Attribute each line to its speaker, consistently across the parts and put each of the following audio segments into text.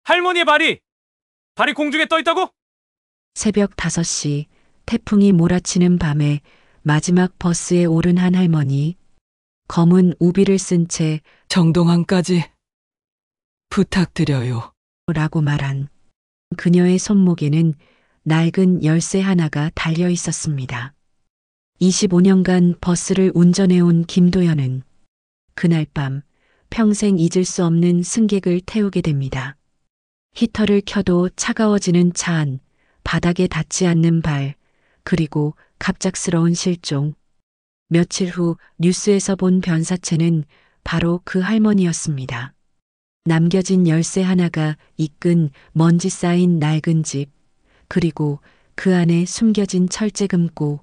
Speaker 1: 할머니의 발이 공중에 떠 있다고?
Speaker 2: 새벽 5시 태풍이 몰아치는 밤에 마지막 버스에 오른 한 할머니. 검은 우비를 쓴 채
Speaker 3: 정동항까지 부탁드려요.
Speaker 2: 라고 말한 그녀의 손목에는 낡은 열쇠 하나가 달려 있었습니다. 25년간 버스를 운전해온 김도연은 그날 밤 평생 잊을 수 없는 승객을 태우게 됩니다. 히터를 켜도 차가워지는 차 안, 바닥에 닿지 않는 발, 그리고 갑작스러운 실종. 며칠 후 뉴스에서 본 변사체는 바로 그 할머니였습니다. 남겨진 열쇠 하나가 이끈 먼지 쌓인 낡은 집, 그리고 그 안에 숨겨진 철제금고.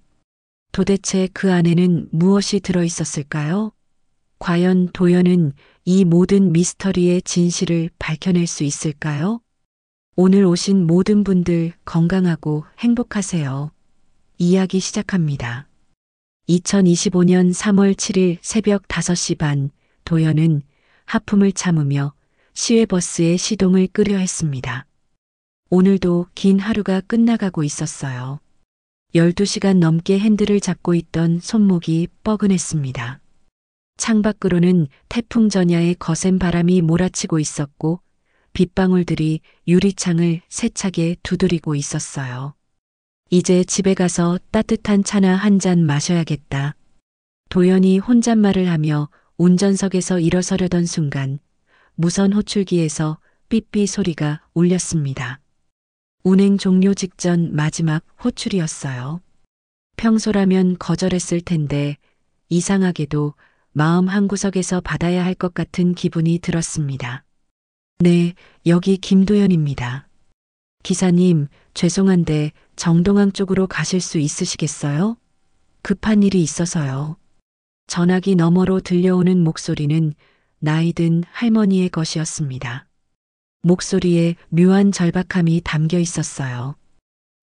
Speaker 2: 도대체 그 안에는 무엇이 들어 있었을까요? 과연 도연은 이 모든 미스터리의 진실을 밝혀낼 수 있을까요? 오늘 오신 모든 분들 건강하고 행복하세요. 이야기 시작합니다. 2025년 3월 7일 새벽 5시 반, 도연은 하품을 참으며 시외버스에 시동을 끄려 했습니다. 오늘도 긴 하루가 끝나가고 있었어요. 12시간 넘게 핸들을 잡고 있던 손목이 뻐근했습니다. 창밖으로는 태풍 전야의 거센 바람이 몰아치고 있었고 빗방울들이 유리창을 세차게 두드리고 있었어요. 이제 집에 가서 따뜻한 차나 한 잔 마셔야겠다. 도연이 혼잣말을 하며 운전석에서 일어서려던 순간 무선 호출기에서 삐삐 소리가 울렸습니다. 운행 종료 직전 마지막 호출이었어요. 평소라면 거절했을 텐데 이상하게도 마음 한구석에서 받아야 할 것 같은 기분이 들었습니다. 네, 여기 김도연입니다. 기사님, 죄송한데 정동항 쪽으로 가실 수 있으시겠어요? 급한 일이 있어서요. 전화기 너머로 들려오는 목소리는 나이든 할머니의 것이었습니다. 목소리에 묘한 절박함이 담겨 있었어요.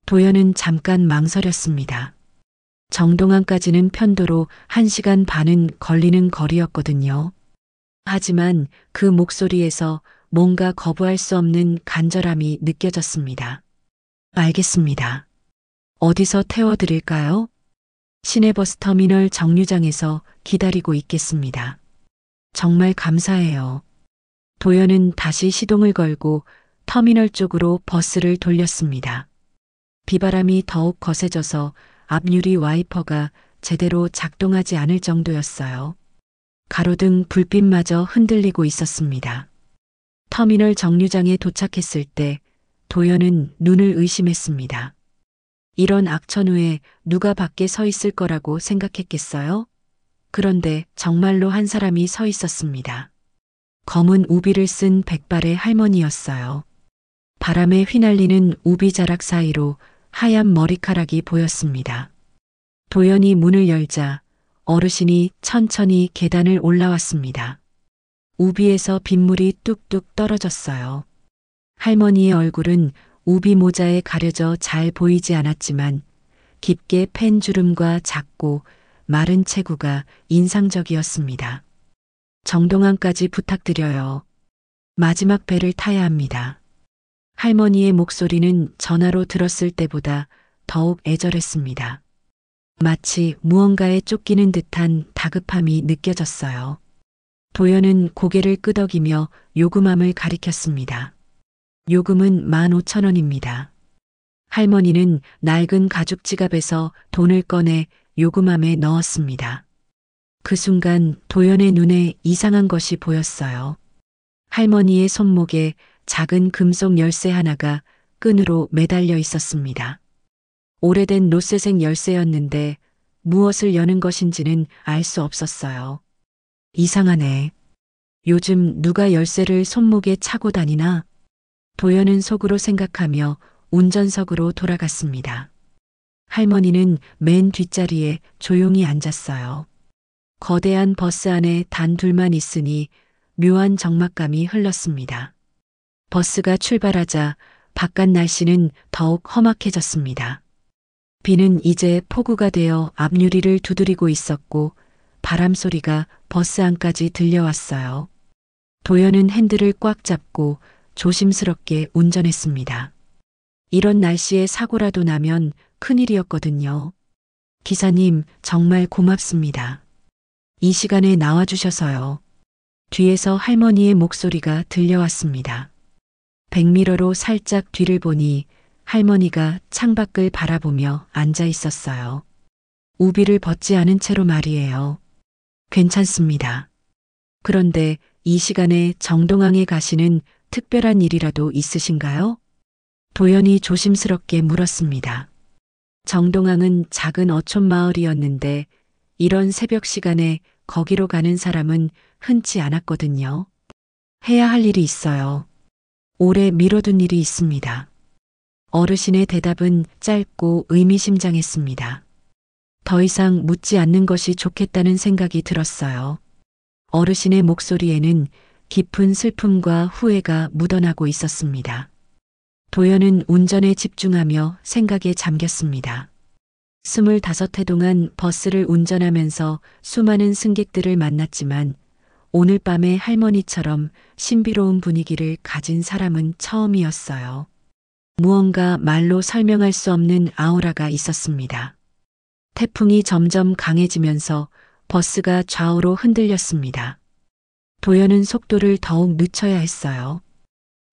Speaker 2: 도연은 잠깐 망설였습니다. 정동항까지는 편도로 1시간 반은 걸리는 거리였거든요. 하지만 그 목소리에서 뭔가 거부할 수 없는 간절함이 느껴졌습니다. 알겠습니다. 어디서 태워드릴까요? 시내버스 터미널 정류장에서 기다리고 있겠습니다. 정말 감사해요. 도연은 다시 시동을 걸고 터미널 쪽으로 버스를 돌렸습니다. 비바람이 더욱 거세져서 앞유리 와이퍼가 제대로 작동하지 않을 정도였어요. 가로등 불빛마저 흔들리고 있었습니다. 터미널 정류장에 도착했을 때 도연은 눈을 의심했습니다. 이런 악천후에 누가 밖에 서 있을 거라고 생각했겠어요? 그런데 정말로 한 사람이 서 있었습니다. 검은 우비를 쓴 백발의 할머니였어요. 바람에 휘날리는 우비 자락 사이로 하얀 머리카락이 보였습니다. 도연이 문을 열자 어르신이 천천히 계단을 올라왔습니다. 우비에서 빗물이 뚝뚝 떨어졌어요. 할머니의 얼굴은 우비 모자에 가려져 잘 보이지 않았지만 깊게 팬 주름과 작고 마른 체구가 인상적이었습니다. 정동항까지 부탁드려요. 마지막 배를 타야 합니다. 할머니의 목소리는 전화로 들었을 때보다 더욱 애절했습니다. 마치 무언가에 쫓기는 듯한 다급함이 느껴졌어요. 도연은 고개를 끄덕이며 요금함을 가리켰습니다. 요금은 15,000원입니다. 할머니는 낡은 가죽 지갑에서 돈을 꺼내 요금함에 넣었습니다. 그 순간 도연의 눈에 이상한 것이 보였어요. 할머니의 손목에 작은 금속 열쇠 하나가 끈으로 매달려 있었습니다. 오래된 롯세색 열쇠였는데 무엇을 여는 것인지는 알 수 없었어요. 이상하네. 요즘 누가 열쇠를 손목에 차고 다니나? 도연은 속으로 생각하며 운전석으로 돌아갔습니다. 할머니는 맨 뒷자리에 조용히 앉았어요. 거대한 버스 안에 단 둘만 있으니 묘한 적막감이 흘렀습니다. 버스가 출발하자 바깥 날씨는 더욱 험악해졌습니다. 비는 이제 폭우가 되어 앞유리를 두드리고 있었고 바람 소리가 버스 안까지 들려왔어요. 도연은 핸들을 꽉 잡고 조심스럽게 운전했습니다. 이런 날씨에 사고라도 나면 큰일이었거든요. 기사님, 정말 고맙습니다. 이 시간에 나와주셔서요. 뒤에서 할머니의 목소리가 들려왔습니다. 백미러로 살짝 뒤를 보니 할머니가 창밖을 바라보며 앉아 있었어요. 우비를 벗지 않은 채로 말이에요. 괜찮습니다. 그런데 이 시간에 정동항에 가시는 특별한 일이라도 있으신가요? 도연이 조심스럽게 물었습니다. 정동항은 작은 어촌 마을이었는데 이런 새벽 시간에 거기로 가는 사람은 흔치 않았거든요. 해야 할 일이 있어요. 오래 미뤄둔 일이 있습니다. 어르신의 대답은 짧고 의미심장했습니다. 더 이상 묻지 않는 것이 좋겠다는 생각이 들었어요. 어르신의 목소리에는 깊은 슬픔과 후회가 묻어나고 있었습니다. 도연은 운전에 집중하며 생각에 잠겼습니다. 25회 동안 버스를 운전하면서 수많은 승객들을 만났지만 오늘 밤에 할머니처럼 신비로운 분위기를 가진 사람은 처음이었어요. 무언가 말로 설명할 수 없는 아우라가 있었습니다. 태풍이 점점 강해지면서 버스가 좌우로 흔들렸습니다. 도연은 속도를 더욱 늦춰야 했어요.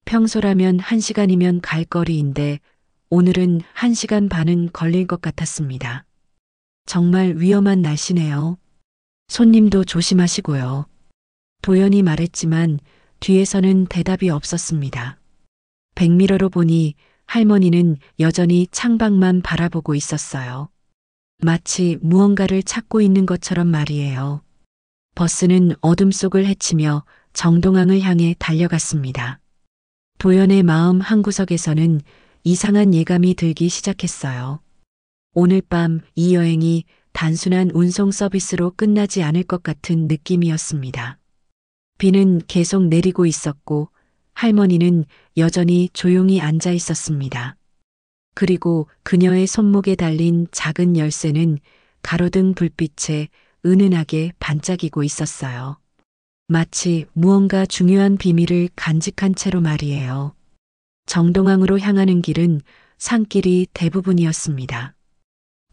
Speaker 2: 평소라면 1시간이면 갈 거리인데 오늘은 1시간 반은 걸릴 것 같았습니다. 정말 위험한 날씨네요. 손님도 조심하시고요. 도연이 말했지만 뒤에서는 대답이 없었습니다. 백미러로 보니 할머니는 여전히 창밖만 바라보고 있었어요. 마치 무언가를 찾고 있는 것처럼 말이에요. 버스는 어둠 속을 헤치며 정동항을 향해 달려갔습니다. 도연의 마음 한구석에서는 이상한 예감이 들기 시작했어요. 오늘 밤 이 여행이 단순한 운송 서비스로 끝나지 않을 것 같은 느낌이었습니다. 비는 계속 내리고 있었고 할머니는 여전히 조용히 앉아 있었습니다. 그리고 그녀의 손목에 달린 작은 열쇠는 가로등 불빛에 은은하게 반짝이고 있었어요. 마치 무언가 중요한 비밀을 간직한 채로 말이에요. 정동항으로 향하는 길은 산길이 대부분이었습니다.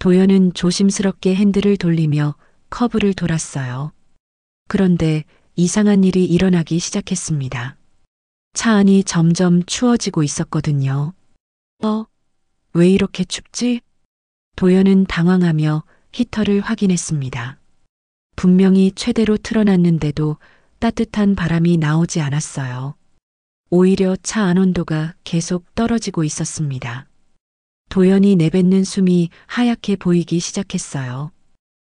Speaker 2: 도연은 조심스럽게 핸들을 돌리며 커브를 돌았어요. 그런데 이상한 일이 일어나기 시작했습니다. 차 안이 점점 추워지고 있었거든요. 왜 이렇게 춥지? 도연은 당황하며 히터를 확인했습니다. 분명히 최대로 틀어놨는데도 따뜻한 바람이 나오지 않았어요. 오히려 차 안 온도가 계속 떨어지고 있었습니다. 도연이 내뱉는 숨이 하얗게 보이기 시작했어요.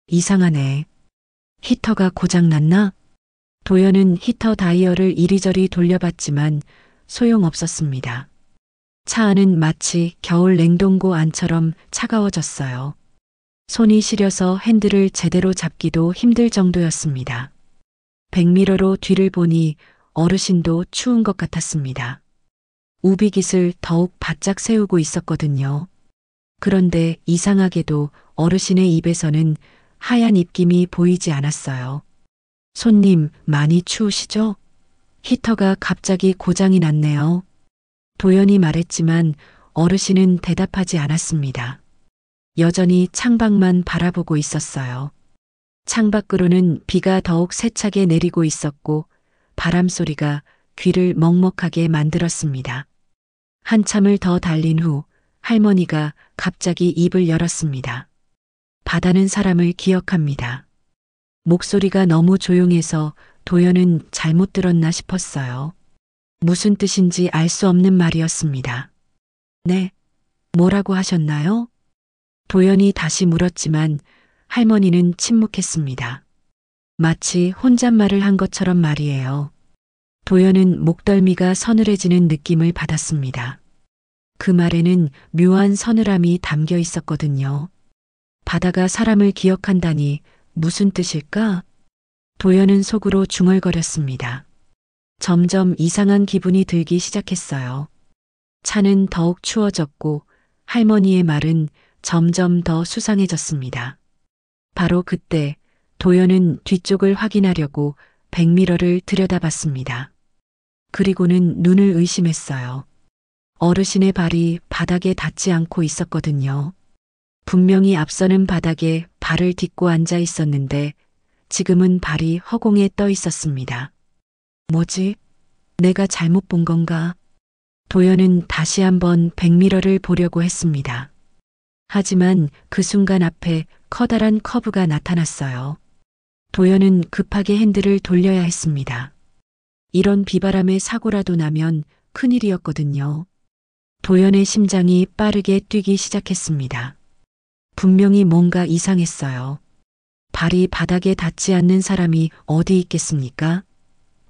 Speaker 2: 이상하네. 히터가 고장났나? 도연은 히터 다이얼을 이리저리 돌려봤지만 소용없었습니다. 차 안은 마치 겨울 냉동고 안처럼 차가워졌어요. 손이 시려서 핸들을 제대로 잡기도 힘들 정도였습니다. 백미러로 뒤를 보니 어르신도 추운 것 같았습니다. 우비깃을 더욱 바짝 세우고 있었거든요. 그런데 이상하게도 어르신의 입에서는 하얀 입김이 보이지 않았어요. 손님, 많이 추우시죠? 히터가 갑자기 고장이 났네요. 도연이 말했지만 어르신은 대답하지 않았습니다. 여전히 창밖만 바라보고 있었어요. 창밖으로는 비가 더욱 세차게 내리고 있었고 바람 소리가 귀를 먹먹하게 만들었습니다. 한참을 더 달린 후 할머니가 갑자기 입을 열었습니다. 바다는 사람을 기억합니다. 목소리가 너무 조용해서 도연은 잘못 들었나 싶었어요. 무슨 뜻인지 알 수 없는 말이었습니다. 네, 뭐라고 하셨나요? 도연이 다시 물었지만 할머니는 침묵했습니다. 마치 혼잣말을 한 것처럼 말이에요. 도연은 목덜미가 서늘해지는 느낌을 받았습니다. 그 말에는 묘한 서늘함이 담겨 있었거든요. 바다가 사람을 기억한다니 무슨 뜻일까? 도연은 속으로 중얼거렸습니다. 점점 이상한 기분이 들기 시작했어요. 차는 더욱 추워졌고 할머니의 말은 점점 더 수상해졌습니다. 바로 그때 도연은 뒤쪽을 확인하려고 백미러를 들여다봤습니다. 그리고는 눈을 의심했어요. 어르신의 발이 바닥에 닿지 않고 있었거든요. 분명히 앞서는 바닥에 발을 딛고 앉아 있었는데 지금은 발이 허공에 떠 있었습니다. 뭐지? 내가 잘못 본 건가? 도연은 다시 한번 백미러를 보려고 했습니다. 하지만 그 순간 앞에 커다란 커브가 나타났어요. 도연은 급하게 핸들을 돌려야 했습니다. 이런 비바람에 사고라도 나면 큰일이었거든요. 도연의 심장이 빠르게 뛰기 시작했습니다. 분명히 뭔가 이상했어요. 발이 바닥에 닿지 않는 사람이 어디 있겠습니까?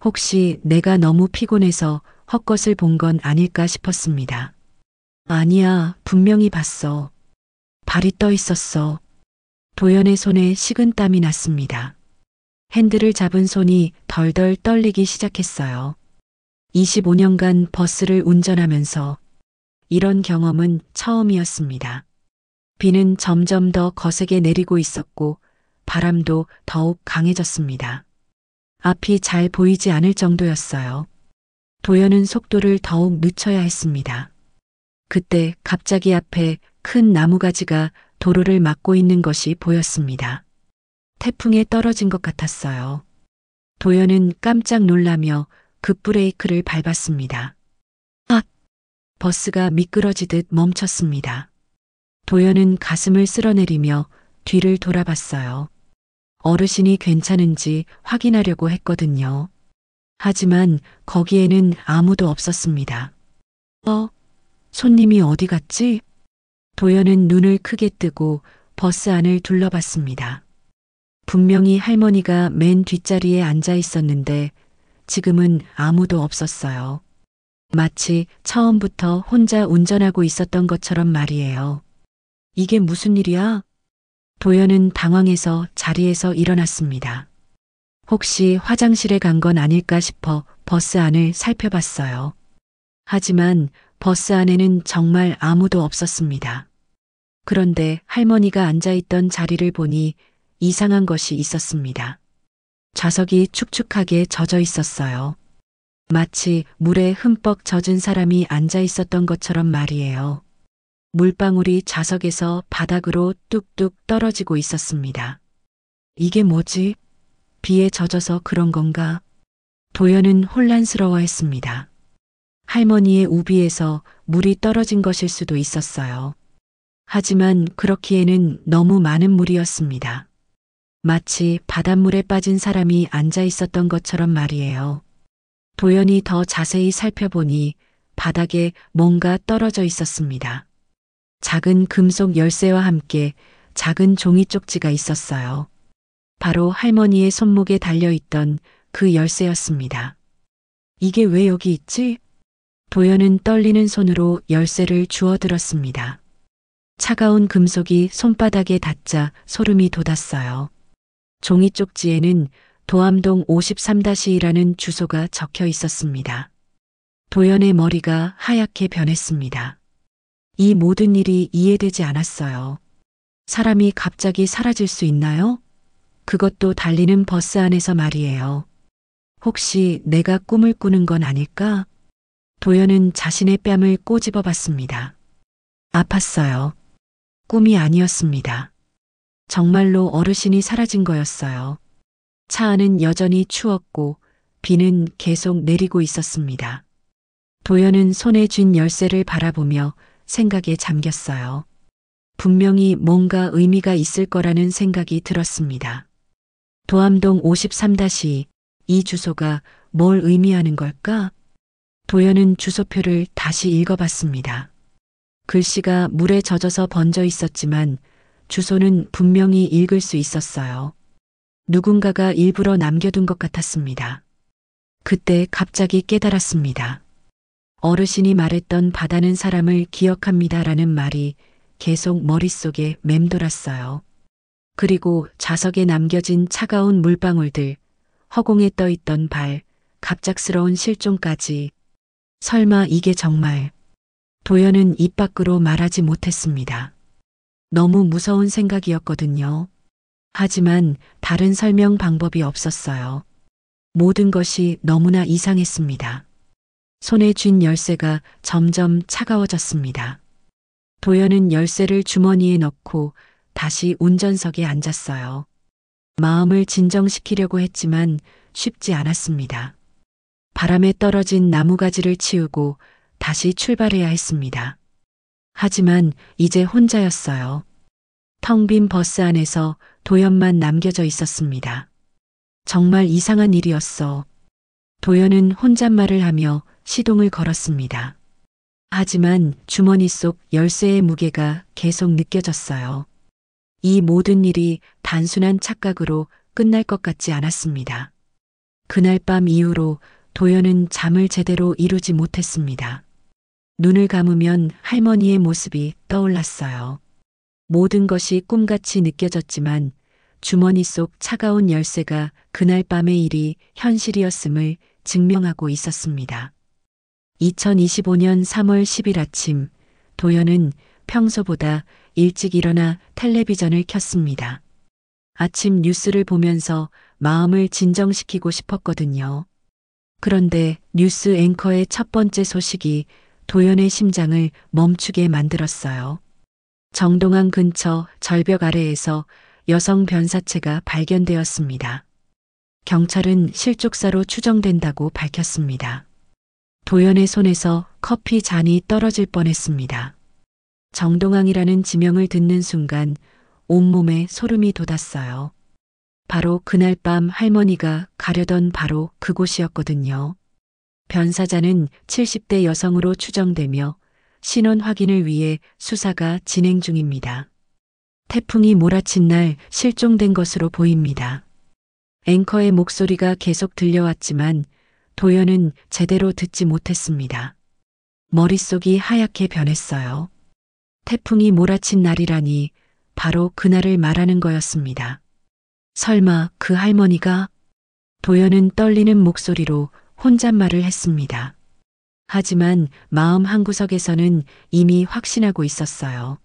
Speaker 2: 혹시 내가 너무 피곤해서 헛것을 본 건 아닐까 싶었습니다. 아니야, 분명히 봤어. 발이 떠 있었어. 도연의 손에 식은땀이 났습니다. 핸들을 잡은 손이 덜덜 떨리기 시작했어요. 25년간 버스를 운전하면서 이런 경험은 처음이었습니다. 비는 점점 더 거세게 내리고 있었고 바람도 더욱 강해졌습니다. 앞이 잘 보이지 않을 정도였어요. 도연은 속도를 더욱 늦춰야 했습니다. 그때 갑자기 앞에 큰 나무가지가 도로를 막고 있는 것이 보였습니다. 태풍에 떨어진 것 같았어요. 도연은 깜짝 놀라며 급브레이크를 밟았습니다. 아! 버스가 미끄러지듯 멈췄습니다. 도연은 가슴을 쓸어내리며 뒤를 돌아봤어요. 어르신이 괜찮은지 확인하려고 했거든요. 하지만 거기에는 아무도 없었습니다. 손님이 어디 갔지? 도연은 눈을 크게 뜨고 버스 안을 둘러봤습니다. 분명히 할머니가 맨 뒷자리에 앉아 있었는데 지금은 아무도 없었어요. 마치 처음부터 혼자 운전하고 있었던 것처럼 말이에요. 이게 무슨 일이야? 도연은 당황해서 자리에서 일어났습니다. 혹시 화장실에 간 건 아닐까 싶어 버스 안을 살펴봤어요. 하지만 버스 안에는 정말 아무도 없었습니다. 그런데 할머니가 앉아있던 자리를 보니 이상한 것이 있었습니다. 좌석이 축축하게 젖어 있었어요. 마치 물에 흠뻑 젖은 사람이 앉아 있었던 것처럼 말이에요. 물방울이 좌석에서 바닥으로 뚝뚝 떨어지고 있었습니다. 이게 뭐지? 비에 젖어서 그런 건가? 도연은 혼란스러워했습니다. 할머니의 우비에서 물이 떨어진 것일 수도 있었어요. 하지만 그렇기에는 너무 많은 물이었습니다. 마치 바닷물에 빠진 사람이 앉아 있었던 것처럼 말이에요. 도연이 더 자세히 살펴보니 바닥에 뭔가 떨어져 있었습니다. 작은 금속 열쇠와 함께 작은 종이 쪽지가 있었어요. 바로 할머니의 손목에 달려있던 그 열쇠였습니다. 이게 왜 여기 있지? 도연은 떨리는 손으로 열쇠를 주워들었습니다. 차가운 금속이 손바닥에 닿자 소름이 돋았어요. 종이 쪽지에는 도암동 53-2라는 주소가 적혀 있었습니다. 도연의 머리가 하얗게 변했습니다. 이 모든 일이 이해되지 않았어요. 사람이 갑자기 사라질 수 있나요? 그것도 달리는 버스 안에서 말이에요. 혹시 내가 꿈을 꾸는 건 아닐까? 도연은 자신의 뺨을 꼬집어 봤습니다. 아팠어요. 꿈이 아니었습니다. 정말로 어르신이 사라진 거였어요. 차 안은 여전히 추웠고 비는 계속 내리고 있었습니다. 도연은 손에 쥔 열쇠를 바라보며 생각에 잠겼어요. 분명히 뭔가 의미가 있을 거라는 생각이 들었습니다. 도암동 53-2, 이 주소가 뭘 의미하는 걸까? 도연은 주소표를 다시 읽어봤습니다. 글씨가 물에 젖어서 번져 있었지만 주소는 분명히 읽을 수 있었어요. 누군가가 일부러 남겨둔 것 같았습니다. 그때 갑자기 깨달았습니다. 어르신이 말했던 바다는 사람을 기억합니다라는 말이 계속 머릿속에 맴돌았어요. 그리고 좌석에 남겨진 차가운 물방울들, 허공에 떠있던 발, 갑작스러운 실종까지. 설마 이게 정말. 도연은 입 밖으로 말하지 못했습니다. 너무 무서운 생각이었거든요. 하지만 다른 설명 방법이 없었어요. 모든 것이 너무나 이상했습니다. 손에 쥔 열쇠가 점점 차가워졌습니다. 도연은 열쇠를 주머니에 넣고 다시 운전석에 앉았어요. 마음을 진정시키려고 했지만 쉽지 않았습니다. 바람에 떨어진 나무가지를 치우고 다시 출발해야 했습니다. 하지만 이제 혼자였어요. 텅 빈 버스 안에서 도연만 남겨져 있었습니다. 정말 이상한 일이었어. 도연은 혼잣말을 하며 시동을 걸었습니다. 하지만 주머니 속 열쇠의 무게가 계속 느껴졌어요. 이 모든 일이 단순한 착각으로 끝날 것 같지 않았습니다. 그날 밤 이후로 도연은 잠을 제대로 이루지 못했습니다. 눈을 감으면 할머니의 모습이 떠올랐어요. 모든 것이 꿈같이 느껴졌지만 주머니 속 차가운 열쇠가 그날 밤의 일이 현실이었음을 증명하고 있었습니다. 2025년 3월 10일 아침, 도연은 평소보다 일찍 일어나 텔레비전을 켰습니다. 아침 뉴스를 보면서 마음을 진정시키고 싶었거든요. 그런데 뉴스 앵커의 첫 번째 소식이 도연의 심장을 멈추게 만들었어요. 정동항 근처 절벽 아래에서 여성 변사체가 발견되었습니다. 경찰은 실족사로 추정된다고 밝혔습니다. 도연의 손에서 커피 잔이 떨어질 뻔했습니다. 정동항이라는 지명을 듣는 순간 온몸에 소름이 돋았어요. 바로 그날 밤 할머니가 가려던 바로 그곳이었거든요. 변사자는 70대 여성으로 추정되며 신원 확인을 위해 수사가 진행 중입니다. 태풍이 몰아친 날 실종된 것으로 보입니다. 앵커의 목소리가 계속 들려왔지만 도연은 제대로 듣지 못했습니다. 머릿속이 하얗게 변했어요. 태풍이 몰아친 날이라니 바로 그날을 말하는 거였습니다. 설마 그 할머니가? 도연은 떨리는 목소리로 혼잣말을 했습니다. 하지만 마음 한구석에서는 이미 확신하고 있었어요.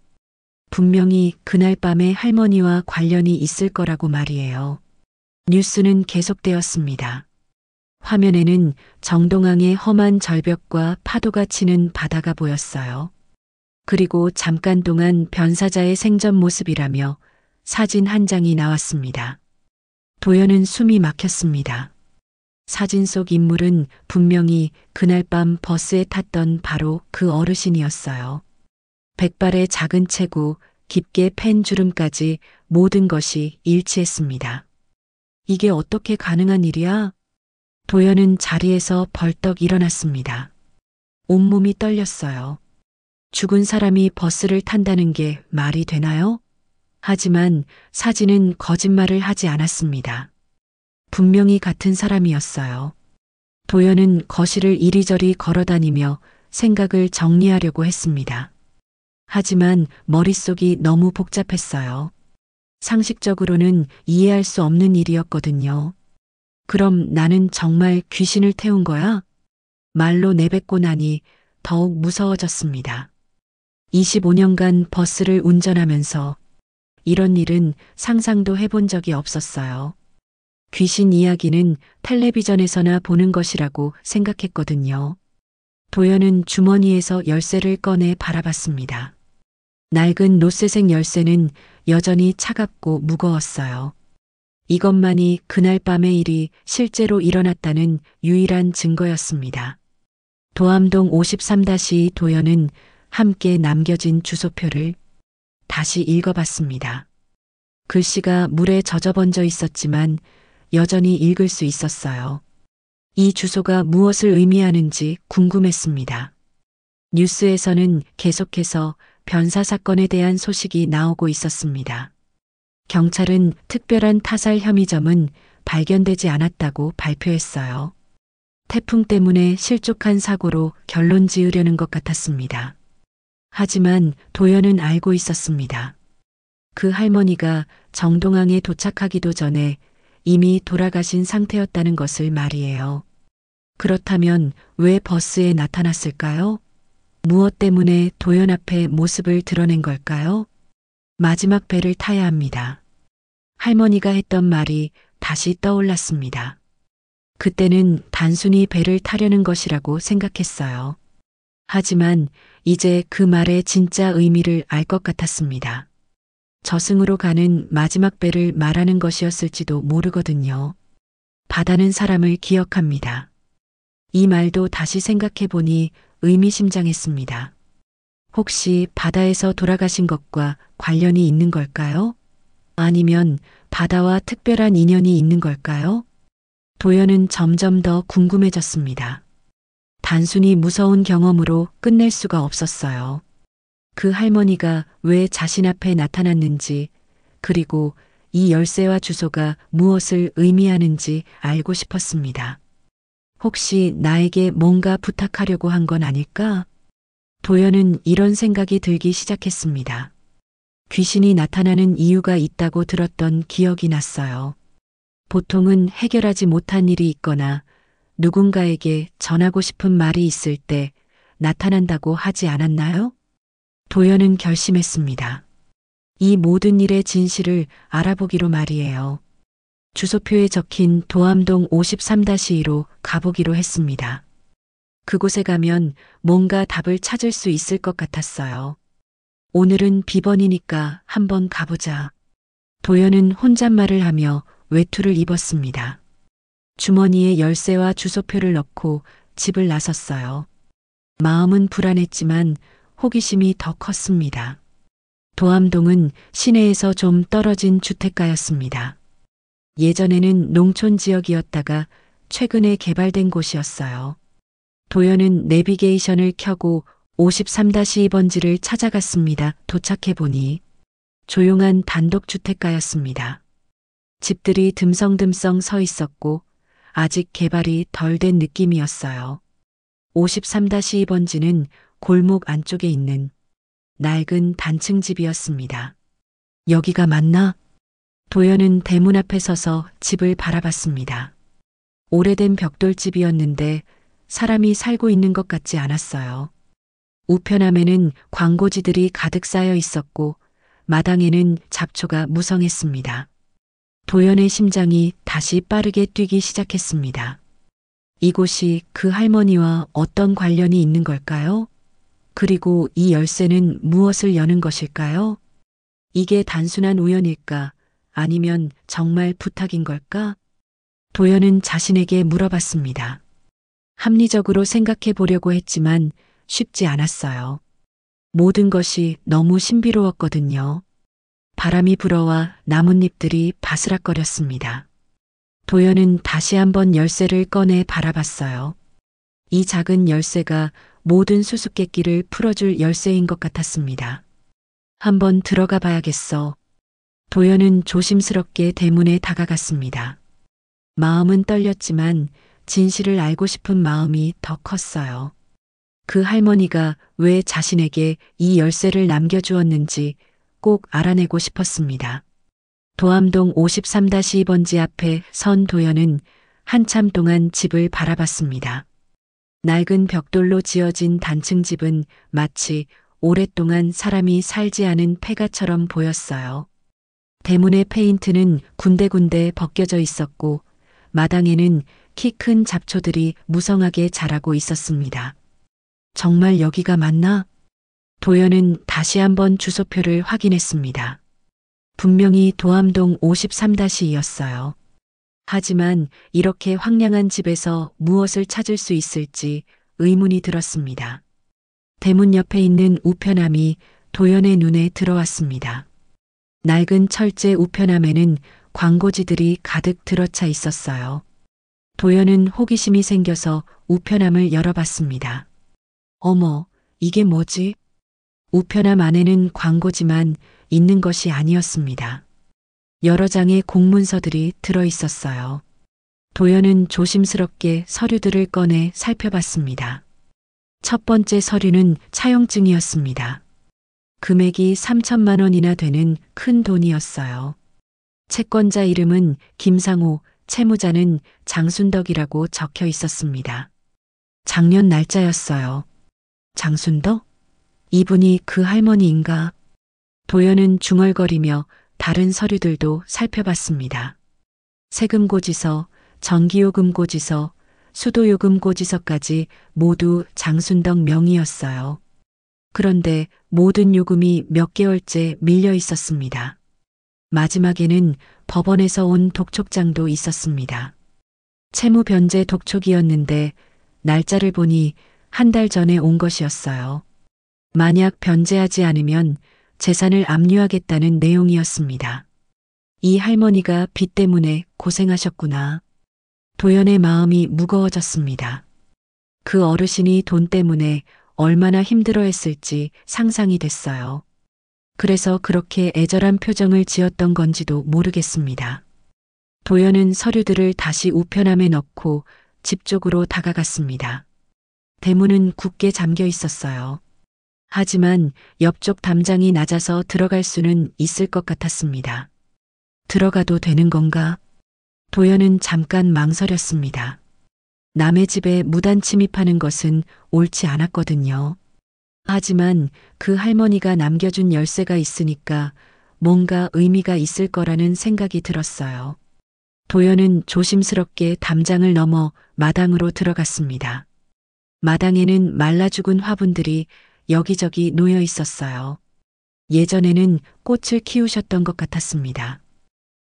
Speaker 2: 분명히 그날 밤에 할머니와 관련이 있을 거라고 말이에요. 뉴스는 계속되었습니다. 화면에는 정동항의 험한 절벽과 파도가 치는 바다가 보였어요. 그리고 잠깐 동안 변사자의 생전 모습이라며 사진 한 장이 나왔습니다. 도연은 숨이 막혔습니다. 사진 속 인물은 분명히 그날 밤 버스에 탔던 바로 그 어르신이었어요. 백발의 작은 체구, 깊게 팬 주름까지 모든 것이 일치했습니다. 이게 어떻게 가능한 일이야? 도연은 자리에서 벌떡 일어났습니다. 온몸이 떨렸어요. 죽은 사람이 버스를 탄다는 게 말이 되나요? 하지만 사진은 거짓말을 하지 않았습니다. 분명히 같은 사람이었어요. 도연은 거실을 이리저리 걸어다니며 생각을 정리하려고 했습니다. 하지만 머릿속이 너무 복잡했어요. 상식적으로는 이해할 수 없는 일이었거든요. 그럼 나는 정말 귀신을 태운 거야? 말로 내뱉고 나니 더욱 무서워졌습니다. 25년간 버스를 운전하면서 이런 일은 상상도 해본 적이 없었어요. 귀신 이야기는 텔레비전에서나 보는 것이라고 생각했거든요. 도연은 주머니에서 열쇠를 꺼내 바라봤습니다. 낡은 노쇠색 열쇠는 여전히 차갑고 무거웠어요. 이것만이 그날 밤의 일이 실제로 일어났다는 유일한 증거였습니다. 도암동 53-2 도연은 함께 남겨진 주소표를 다시 읽어봤습니다. 글씨가 물에 젖어번져 있었지만 여전히 읽을 수 있었어요. 이 주소가 무엇을 의미하는지 궁금했습니다. 뉴스에서는 계속해서 변사 사건에 대한 소식이 나오고 있었습니다. 경찰은 특별한 타살 혐의점은 발견되지 않았다고 발표했어요. 태풍 때문에 실족한 사고로 결론 지으려는 것 같았습니다. 하지만 도연은 알고 있었습니다. 그 할머니가 정동항에 도착하기도 전에 이미 돌아가신 상태였다는 것을 말이에요. 그렇다면 왜 버스에 나타났을까요? 무엇 때문에 도연 앞에 모습을 드러낸 걸까요? 마지막 배를 타야 합니다. 할머니가 했던 말이 다시 떠올랐습니다. 그때는 단순히 배를 타려는 것이라고 생각했어요. 하지만 이제 그 말의 진짜 의미를 알 것 같았습니다. 저승으로 가는 마지막 배를 말하는 것이었을지도 모르거든요. 바다는 사람을 기억합니다. 이 말도 다시 생각해 보니 의미심장했습니다. 혹시 바다에서 돌아가신 것과 관련이 있는 걸까요? 아니면 바다와 특별한 인연이 있는 걸까요? 도연은 점점 더 궁금해졌습니다. 단순히 무서운 경험으로 끝낼 수가 없었어요. 그 할머니가 왜 자신 앞에 나타났는지, 그리고 이 열쇠와 주소가 무엇을 의미하는지 알고 싶었습니다. 혹시 나에게 뭔가 부탁하려고 한 건 아닐까? 도연은 이런 생각이 들기 시작했습니다. 귀신이 나타나는 이유가 있다고 들었던 기억이 났어요. 보통은 해결하지 못한 일이 있거나 누군가에게 전하고 싶은 말이 있을 때 나타난다고 하지 않았나요? 도연은 결심했습니다. 이 모든 일의 진실을 알아보기로 말이에요. 주소표에 적힌 도암동 53-2로 가보기로 했습니다. 그곳에 가면 뭔가 답을 찾을 수 있을 것 같았어요. 오늘은 비번이니까 한번 가보자. 도연은 혼잣말을 하며 외투를 입었습니다. 주머니에 열쇠와 주소표를 넣고 집을 나섰어요. 마음은 불안했지만 호기심이 더 컸습니다. 도암동은 시내에서 좀 떨어진 주택가였습니다. 예전에는 농촌 지역이었다가 최근에 개발된 곳이었어요. 도연은 내비게이션을 켜고 53-2번지를 찾아갔습니다. 도착해보니 조용한 단독주택가였습니다. 집들이 듬성듬성 서 있었고 아직 개발이 덜 된 느낌이었어요. 53-2번지는 골목 안쪽에 있는 낡은 단층 집이었습니다. 여기가 맞나? 도연은 대문 앞에 서서 집을 바라봤습니다. 오래된 벽돌집이었는데 사람이 살고 있는 것 같지 않았어요. 우편함에는 광고지들이 가득 쌓여 있었고 마당에는 잡초가 무성했습니다. 도연의 심장이 다시 빠르게 뛰기 시작했습니다. 이곳이 그 할머니와 어떤 관련이 있는 걸까요? 그리고 이 열쇠는 무엇을 여는 것일까요? 이게 단순한 우연일까? 아니면 정말 부탁인 걸까? 도연은 자신에게 물어봤습니다. 합리적으로 생각해 보려고 했지만 쉽지 않았어요. 모든 것이 너무 신비로웠거든요. 바람이 불어와 나뭇잎들이 바스락거렸습니다. 도연은 다시 한번 열쇠를 꺼내 바라봤어요. 이 작은 열쇠가 모든 수수께끼를 풀어줄 열쇠인 것 같았습니다. 한번 들어가 봐야겠어. 도연은 조심스럽게 대문에 다가갔습니다. 마음은 떨렸지만 진실을 알고 싶은 마음이 더 컸어요. 그 할머니가 왜 자신에게 이 열쇠를 남겨주었는지 꼭 알아내고 싶었습니다. 도암동 53-2번지 앞에 선 도연은 한참 동안 집을 바라봤습니다. 낡은 벽돌로 지어진 단층 집은 마치 오랫동안 사람이 살지 않은 폐가처럼 보였어요. 대문의 페인트는 군데군데 벗겨져 있었고 마당에는 키 큰 잡초들이 무성하게 자라고 있었습니다. 정말 여기가 맞나? 도연은 다시 한번 주소표를 확인했습니다. 분명히 도암동 53-2였어요. 하지만 이렇게 황량한 집에서 무엇을 찾을 수 있을지 의문이 들었습니다. 대문 옆에 있는 우편함이 도연의 눈에 들어왔습니다. 낡은 철제 우편함에는 광고지들이 가득 들어차 있었어요. 도연은 호기심이 생겨서 우편함을 열어봤습니다. 어머, 이게 뭐지? 우편함 안에는 광고지만 있는 것이 아니었습니다. 여러 장의 공문서들이 들어 있었어요. 도연은 조심스럽게 서류들을 꺼내 살펴봤습니다. 첫 번째 서류는 차용증이었습니다. 금액이 3천만 원이나 되는 큰 돈이었어요. 채권자 이름은 김상호, 채무자는 장순덕이라고 적혀 있었습니다. 작년 날짜였어요. 장순덕? 이분이 그 할머니인가? 도연은 중얼거리며 다른 서류들도 살펴봤습니다. 세금고지서, 전기요금 고지서, 수도요금 고지서까지 모두 장순덕 명의였어요. 그런데 모든 요금이 몇 개월째 밀려 있었습니다. 마지막에는 법원에서 온 독촉장도 있었습니다. 채무 변제 독촉이었는데 날짜를 보니 한 달 전에 온 것이었어요. 만약 변제하지 않으면 재산을 압류하겠다는 내용이었습니다. 이 할머니가 빚 때문에 고생하셨구나. 도연의 마음이 무거워졌습니다. 그 어르신이 돈 때문에 얼마나 힘들어했을지 상상이 됐어요. 그래서 그렇게 애절한 표정을 지었던 건지도 모르겠습니다. 도연은 서류들을 다시 우편함에 넣고 집 쪽으로 다가갔습니다. 대문은 굳게 잠겨 있었어요. 하지만 옆쪽 담장이 낮아서 들어갈 수는 있을 것 같았습니다. 들어가도 되는 건가? 도연은 잠깐 망설였습니다. 남의 집에 무단 침입하는 것은 옳지 않았거든요. 하지만 그 할머니가 남겨준 열쇠가 있으니까 뭔가 의미가 있을 거라는 생각이 들었어요. 도연은 조심스럽게 담장을 넘어 마당으로 들어갔습니다. 마당에는 말라 죽은 화분들이 여기저기 놓여 있었어요. 예전에는 꽃을 키우셨던 것 같았습니다.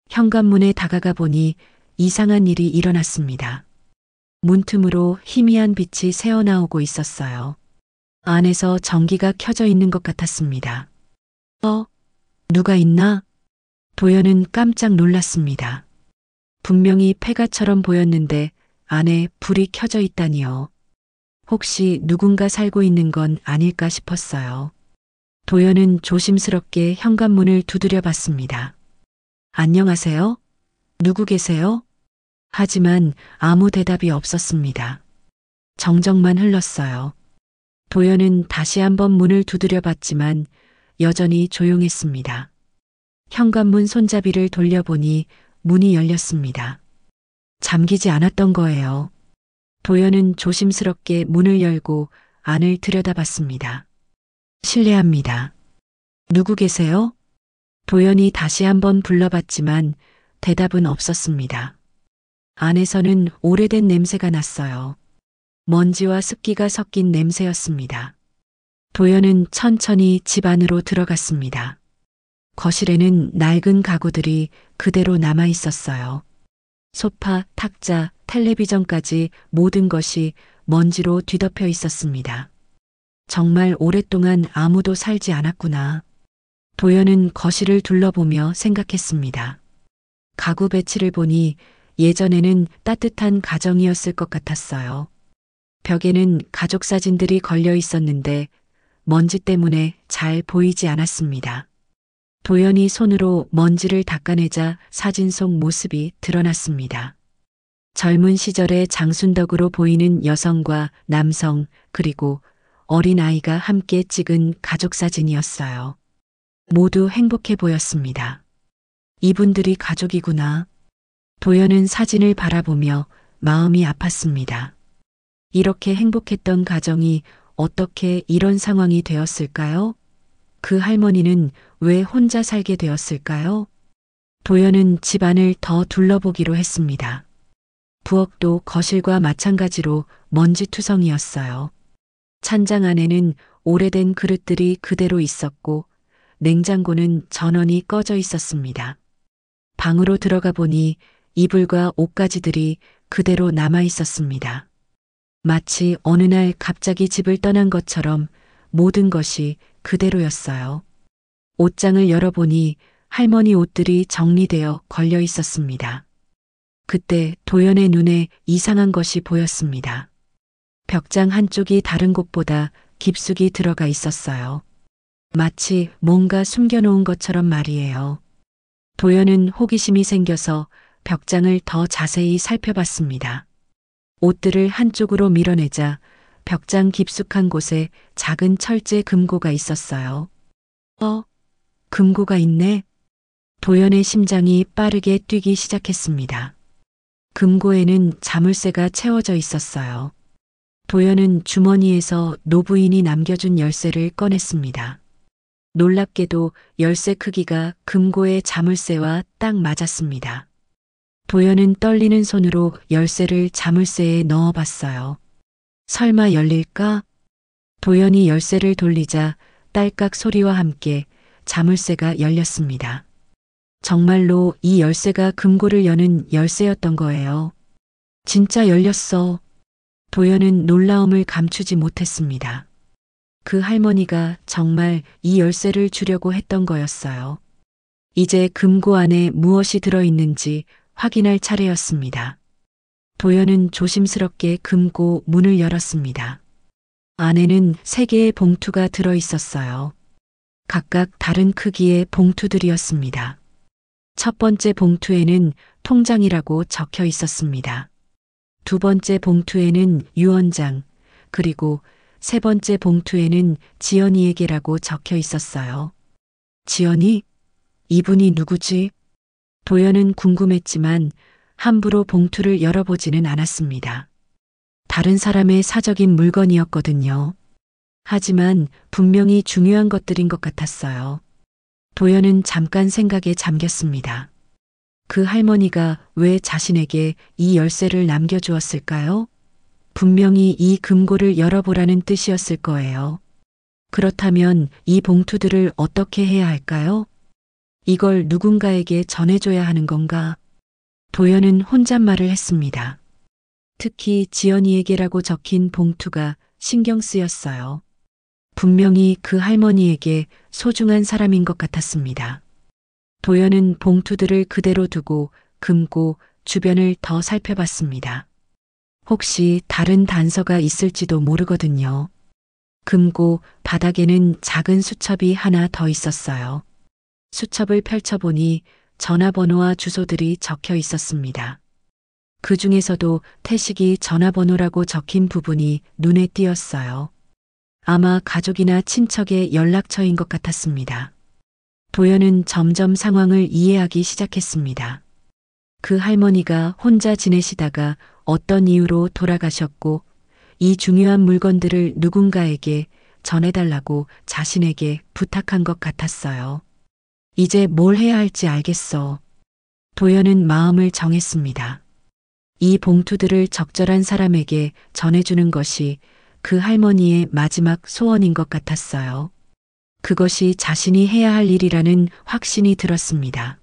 Speaker 2: 현관문에 다가가 보니 이상한 일이 일어났습니다. 문틈으로 희미한 빛이 새어나오고 있었어요. 안에서 전기가 켜져 있는 것 같았습니다. 누가 있나? 도연은 깜짝 놀랐습니다. 분명히 폐가처럼 보였는데 안에 불이 켜져 있다니요. 혹시 누군가 살고 있는 건 아닐까 싶었어요. 도연은 조심스럽게 현관문을 두드려 봤습니다. 안녕하세요? 누구 계세요? 하지만 아무 대답이 없었습니다. 정적만 흘렀어요. 도연은 다시 한번 문을 두드려 봤지만 여전히 조용했습니다. 현관문 손잡이를 돌려보니 문이 열렸습니다. 잠기지 않았던 거예요. 도연은 조심스럽게 문을 열고 안을 들여다봤습니다. 실례합니다. 누구 계세요? 도연이 다시 한번 불러봤지만 대답은 없었습니다. 안에서는 오래된 냄새가 났어요. 먼지와 습기가 섞인 냄새였습니다. 도연은 천천히 집 안으로 들어갔습니다. 거실에는 낡은 가구들이 그대로 남아 있었어요. 소파, 탁자, 텔레비전까지 모든 것이 먼지로 뒤덮여 있었습니다. 정말 오랫동안 아무도 살지 않았구나. 도연은 거실을 둘러보며 생각했습니다. 가구 배치를 보니 예전에는 따뜻한 가정이었을 것 같았어요. 벽에는 가족 사진들이 걸려 있었는데 먼지 때문에 잘 보이지 않았습니다. 도연이 손으로 먼지를 닦아내자 사진 속 모습이 드러났습니다. 젊은 시절의 장순덕으로 보이는 여성과 남성 그리고 어린아이가 함께 찍은 가족 사진이었어요. 모두 행복해 보였습니다. 이분들이 가족이구나. 도연은 사진을 바라보며 마음이 아팠습니다. 이렇게 행복했던 가정이 어떻게 이런 상황이 되었을까요? 그 할머니는 왜 혼자 살게 되었을까요? 도연은 집안을 더 둘러보기로 했습니다. 부엌도 거실과 마찬가지로 먼지투성이었어요. 찬장 안에는 오래된 그릇들이 그대로 있었고 냉장고는 전원이 꺼져 있었습니다. 방으로 들어가 보니 이불과 옷가지들이 그대로 남아 있었습니다. 마치 어느 날 갑자기 집을 떠난 것처럼 모든 것이 그대로였어요. 옷장을 열어보니 할머니 옷들이 정리되어 걸려 있었습니다. 그때 도연의 눈에 이상한 것이 보였습니다. 벽장 한쪽이 다른 곳보다 깊숙이 들어가 있었어요. 마치 뭔가 숨겨놓은 것처럼 말이에요. 도연은 호기심이 생겨서 벽장을 더 자세히 살펴봤습니다. 옷들을 한쪽으로 밀어내자 벽장 깊숙한 곳에 작은 철제 금고가 있었어요. 금고가 있네. 도연의 심장이 빠르게 뛰기 시작했습니다. 금고에는 자물쇠가 채워져 있었어요. 도연은 주머니에서 노부인이 남겨준 열쇠를 꺼냈습니다. 놀랍게도 열쇠 크기가 금고의 자물쇠와 딱 맞았습니다. 도연은 떨리는 손으로 열쇠를 자물쇠에 넣어봤어요. 설마 열릴까? 도연이 열쇠를 돌리자 딸깍 소리와 함께 자물쇠가 열렸습니다. 정말로 이 열쇠가 금고를 여는 열쇠였던 거예요. 진짜 열렸어. 도연은 놀라움을 감추지 못했습니다. 그 할머니가 정말 이 열쇠를 주려고 했던 거였어요. 이제 금고 안에 무엇이 들어있는지 확인할 차례였습니다. 도연은 조심스럽게 금고 문을 열었습니다. 안에는 3개의 봉투가 들어있었어요. 각각 다른 크기의 봉투들이었습니다. 첫 번째 봉투에는 통장이라고 적혀 있었습니다. 두 번째 봉투에는 유언장, 그리고 세 번째 봉투에는 지연이에게라고 적혀 있었어요. 지연이? 이분이 누구지? 도연은 궁금했지만 함부로 봉투를 열어보지는 않았습니다. 다른 사람의 사적인 물건이었거든요. 하지만 분명히 중요한 것들인 것 같았어요. 도연은 잠깐 생각에 잠겼습니다. 그 할머니가 왜 자신에게 이 열쇠를 남겨주었을까요? 분명히 이 금고를 열어보라는 뜻이었을 거예요. 그렇다면 이 봉투들을 어떻게 해야 할까요? 이걸 누군가에게 전해줘야 하는 건가? 도연은 혼잣말을 했습니다. 특히 지연이에게라고 적힌 봉투가 신경 쓰였어요. 분명히 그 할머니에게 소중한 사람인 것 같았습니다. 도연은 봉투들을 그대로 두고 금고 주변을 더 살펴봤습니다. 혹시 다른 단서가 있을지도 모르거든요. 금고 바닥에는 작은 수첩이 하나 더 있었어요. 수첩을 펼쳐보니 전화번호와 주소들이 적혀 있었습니다. 그 중에서도 태식이 전화번호라고 적힌 부분이 눈에 띄었어요. 아마 가족이나 친척의 연락처인 것 같았습니다. 도연은 점점 상황을 이해하기 시작했습니다. 그 할머니가 혼자 지내시다가 어떤 이유로 돌아가셨고 이 중요한 물건들을 누군가에게 전해달라고 자신에게 부탁한 것 같았어요. 이제 뭘 해야 할지 알겠어. 도연은 마음을 정했습니다. 이 봉투들을 적절한 사람에게 전해주는 것이 그 할머니의 마지막 소원인 것 같았어요. 그것이 자신이 해야 할 일이라는 확신이 들었습니다.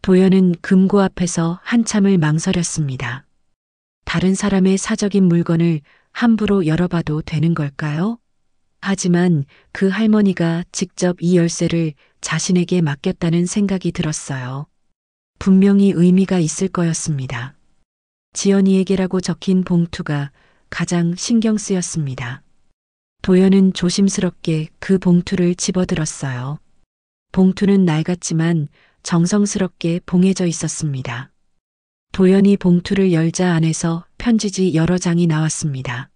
Speaker 2: 도연은 금고 앞에서 한참을 망설였습니다. 다른 사람의 사적인 물건을 함부로 열어봐도 되는 걸까요? 하지만 그 할머니가 직접 이 열쇠를 자신에게 맡겼다는 생각이 들었어요. 분명히 의미가 있을 거였습니다. 지연이에게라고 적힌 봉투가 가장 신경 쓰였습니다. 도연은 조심스럽게 그 봉투를 집어들었어요. 봉투는 낡았지만 정성스럽게 봉해져 있었습니다. 도연이 봉투를 열자 안에서 편지지 여러 장이 나왔습니다.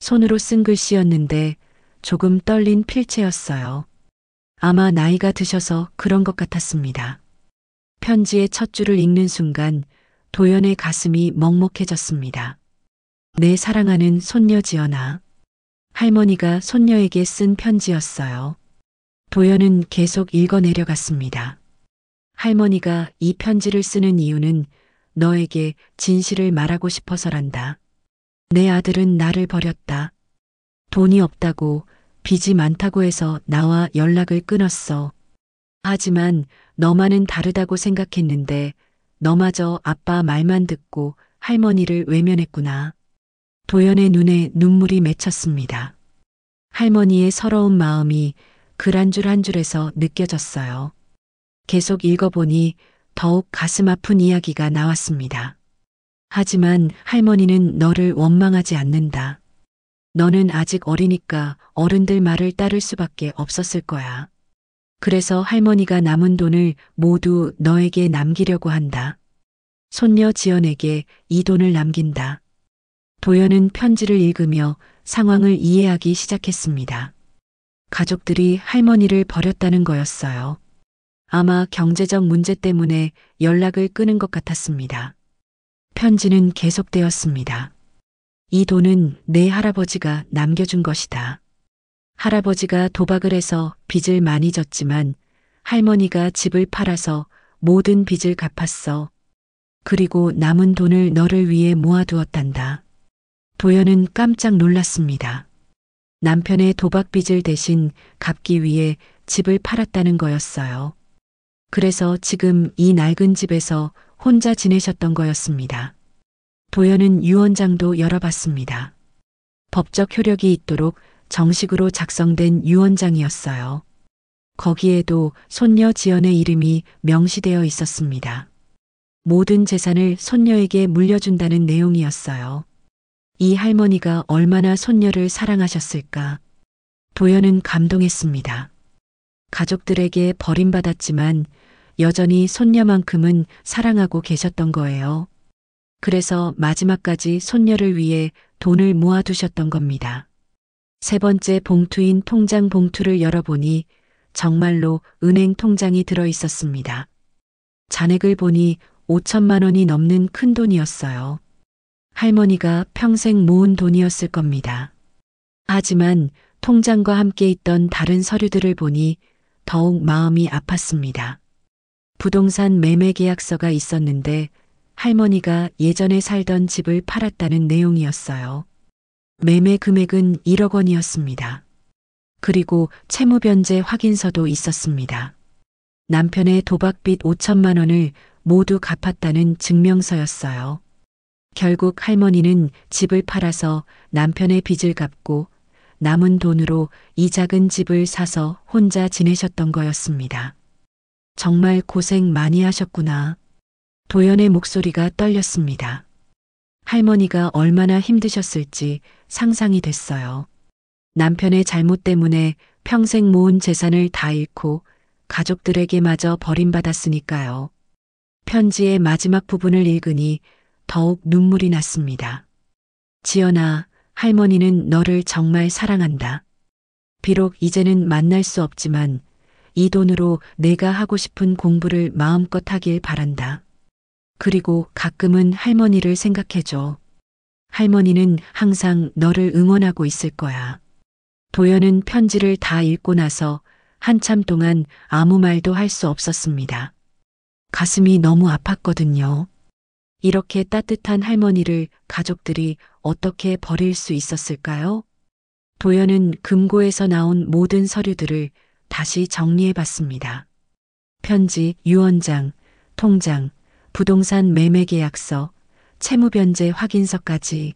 Speaker 2: 손으로 쓴 글씨였는데 조금 떨린 필체였어요. 아마 나이가 드셔서 그런 것 같았습니다. 편지의 첫 줄을 읽는 순간 도연의 가슴이 먹먹해졌습니다. 내 사랑하는 손녀 지연아. 할머니가 손녀에게 쓴 편지였어요. 도연은 계속 읽어내려갔습니다. 할머니가 이 편지를 쓰는 이유는 너에게 진실을 말하고 싶어서란다. 내 아들은 나를 버렸다. 돈이 없다고 빚이 많다고 해서 나와 연락을 끊었어. 하지만 너만은 다르다고 생각했는데 너마저 아빠 말만 듣고 할머니를 외면했구나. 도연의 눈에 눈물이 맺혔습니다. 할머니의 서러운 마음이 글 한 줄 한 줄에서 느껴졌어요. 계속 읽어보니 더욱 가슴 아픈 이야기가 나왔습니다. 하지만 할머니는 너를 원망하지 않는다. 너는 아직 어리니까 어른들 말을 따를 수밖에 없었을 거야. 그래서 할머니가 남은 돈을 모두 너에게 남기려고 한다. 손녀 지연에게 이 돈을 남긴다. 도연은 편지를 읽으며 상황을 이해하기 시작했습니다. 가족들이 할머니를 버렸다는 거였어요. 아마 경제적 문제 때문에 연락을 끊은 것 같았습니다. 편지는 계속되었습니다. 이 돈은 내 할아버지가 남겨준 것이다. 할아버지가 도박을 해서 빚을 많이 졌지만 할머니가 집을 팔아서 모든 빚을 갚았어. 그리고 남은 돈을 너를 위해 모아두었단다. 도연은 깜짝 놀랐습니다. 남편의 도박빚을 대신 갚기 위해 집을 팔았다는 거였어요. 그래서 지금 이 낡은 집에서 혼자 지내셨던 거였습니다. 도연은 유언장도 열어봤습니다. 법적 효력이 있도록 정식으로 작성된 유언장이었어요. 거기에도 손녀 지연의 이름이 명시되어 있었습니다. 모든 재산을 손녀에게 물려준다는 내용이었어요. 이 할머니가 얼마나 손녀를 사랑하셨을까. 도연은 감동했습니다. 가족들에게 버림받았지만 여전히 손녀만큼은 사랑하고 계셨던 거예요. 그래서 마지막까지 손녀를 위해 돈을 모아두셨던 겁니다. 세 번째 봉투인 통장 봉투를 열어보니 정말로 은행 통장이 들어 있었습니다. 잔액을 보니 5천만 원이 넘는 큰 돈이었어요. 할머니가 평생 모은 돈이었을 겁니다. 하지만 통장과 함께 있던 다른 서류들을 보니 더욱 마음이 아팠습니다. 부동산 매매 계약서가 있었는데 할머니가 예전에 살던 집을 팔았다는 내용이었어요. 매매 금액은 1억 원이었습니다. 그리고 채무변제 확인서도 있었습니다. 남편의 도박빚 5천만 원을 모두 갚았다는 증명서였어요. 결국 할머니는 집을 팔아서 남편의 빚을 갚고 남은 돈으로 이 작은 집을 사서 혼자 지내셨던 거였습니다. 정말 고생 많이 하셨구나. 도연의 목소리가 떨렸습니다. 할머니가 얼마나 힘드셨을지 상상이 됐어요. 남편의 잘못 때문에 평생 모은 재산을 다 잃고 가족들에게마저 버림받았으니까요. 편지의 마지막 부분을 읽으니 더욱 눈물이 났습니다. 지연아, 할머니는 너를 정말 사랑한다. 비록 이제는 만날 수 없지만 이 돈으로 내가 하고 싶은 공부를 마음껏 하길 바란다. 그리고 가끔은 할머니를 생각해줘. 할머니는 항상 너를 응원하고 있을 거야. 도연은 편지를 다 읽고 나서 한참 동안 아무 말도 할 수 없었습니다. 가슴이 너무 아팠거든요. 이렇게 따뜻한 할머니를 가족들이 어떻게 버릴 수 있었을까요? 도연은 금고에서 나온 모든 서류들을 다시 정리해 봤습니다. 편지, 유언장, 통장, 부동산 매매 계약서, 채무변제 확인서까지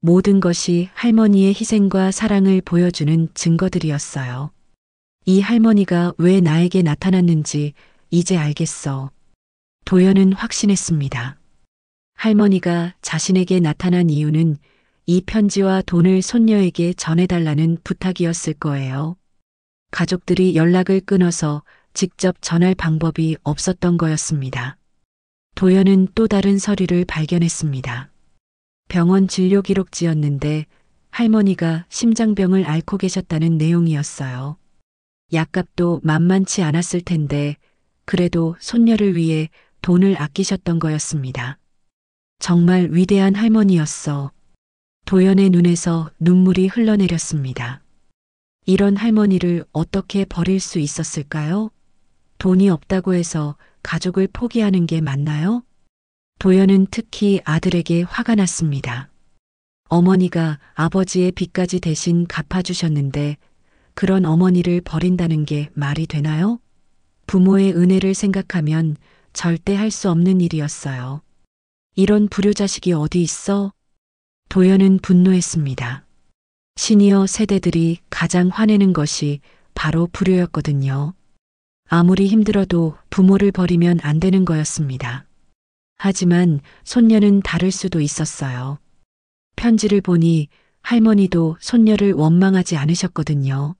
Speaker 2: 모든 것이 할머니의 희생과 사랑을 보여주는 증거들이었어요. 이 할머니가 왜 나에게 나타났는지 이제 알겠어. 도연은 확신했습니다. 할머니가 자신에게 나타난 이유는 이 편지와 돈을 손녀에게 전해달라는 부탁이었을 거예요. 가족들이 연락을 끊어서 직접 전할 방법이 없었던 거였습니다. 도연은 또 다른 서류를 발견했습니다. 병원 진료 기록지였는데 할머니가 심장병을 앓고 계셨다는 내용이었어요. 약값도 만만치 않았을 텐데 그래도 손녀를 위해 돈을 아끼셨던 거였습니다. 정말 위대한 할머니였어. 도연의 눈에서 눈물이 흘러내렸습니다. 이런 할머니를 어떻게 버릴 수 있었을까요? 돈이 없다고 해서 가족을 포기하는 게 맞나요? 도연은 특히 아들에게 화가 났습니다. 어머니가 아버지의 빚까지 대신 갚아주셨는데 그런 어머니를 버린다는 게 말이 되나요? 부모의 은혜를 생각하면 절대 할 수 없는 일이었어요. 이런 불효자식이 어디 있어? 도연은 분노했습니다. 시니어 세대들이 가장 화내는 것이 바로 불효였거든요. 아무리 힘들어도 부모를 버리면 안 되는 거였습니다. 하지만 손녀는 다를 수도 있었어요. 편지를 보니 할머니도 손녀를 원망하지 않으셨거든요.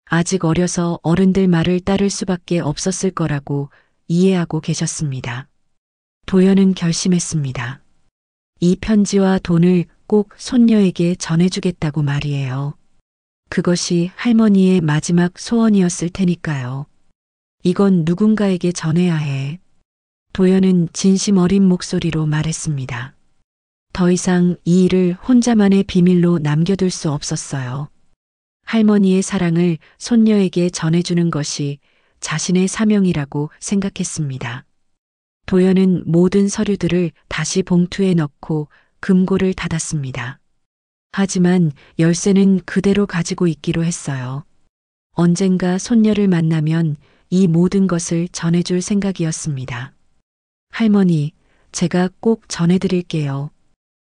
Speaker 2: 아직 어려서 어른들 말을 따를 수밖에 없었을 거라고 이해하고 계셨습니다. 도연은 결심했습니다. 이 편지와 돈을 꼭 손녀에게 전해주겠다고 말이에요. 그것이 할머니의 마지막 소원이었을 테니까요. 이건 누군가에게 전해야 해. 도연은 진심 어린 목소리로 말했습니다. 더 이상 이 일을 혼자만의 비밀로 남겨둘 수 없었어요. 할머니의 사랑을 손녀에게 전해주는 것이 자신의 사명이라고 생각했습니다. 도연은 모든 서류들을 다시 봉투에 넣고 금고를 닫았습니다. 하지만 열쇠는 그대로 가지고 있기로 했어요. 언젠가 손녀를 만나면 이 모든 것을 전해줄 생각이었습니다. 할머니, 제가 꼭 전해드릴게요.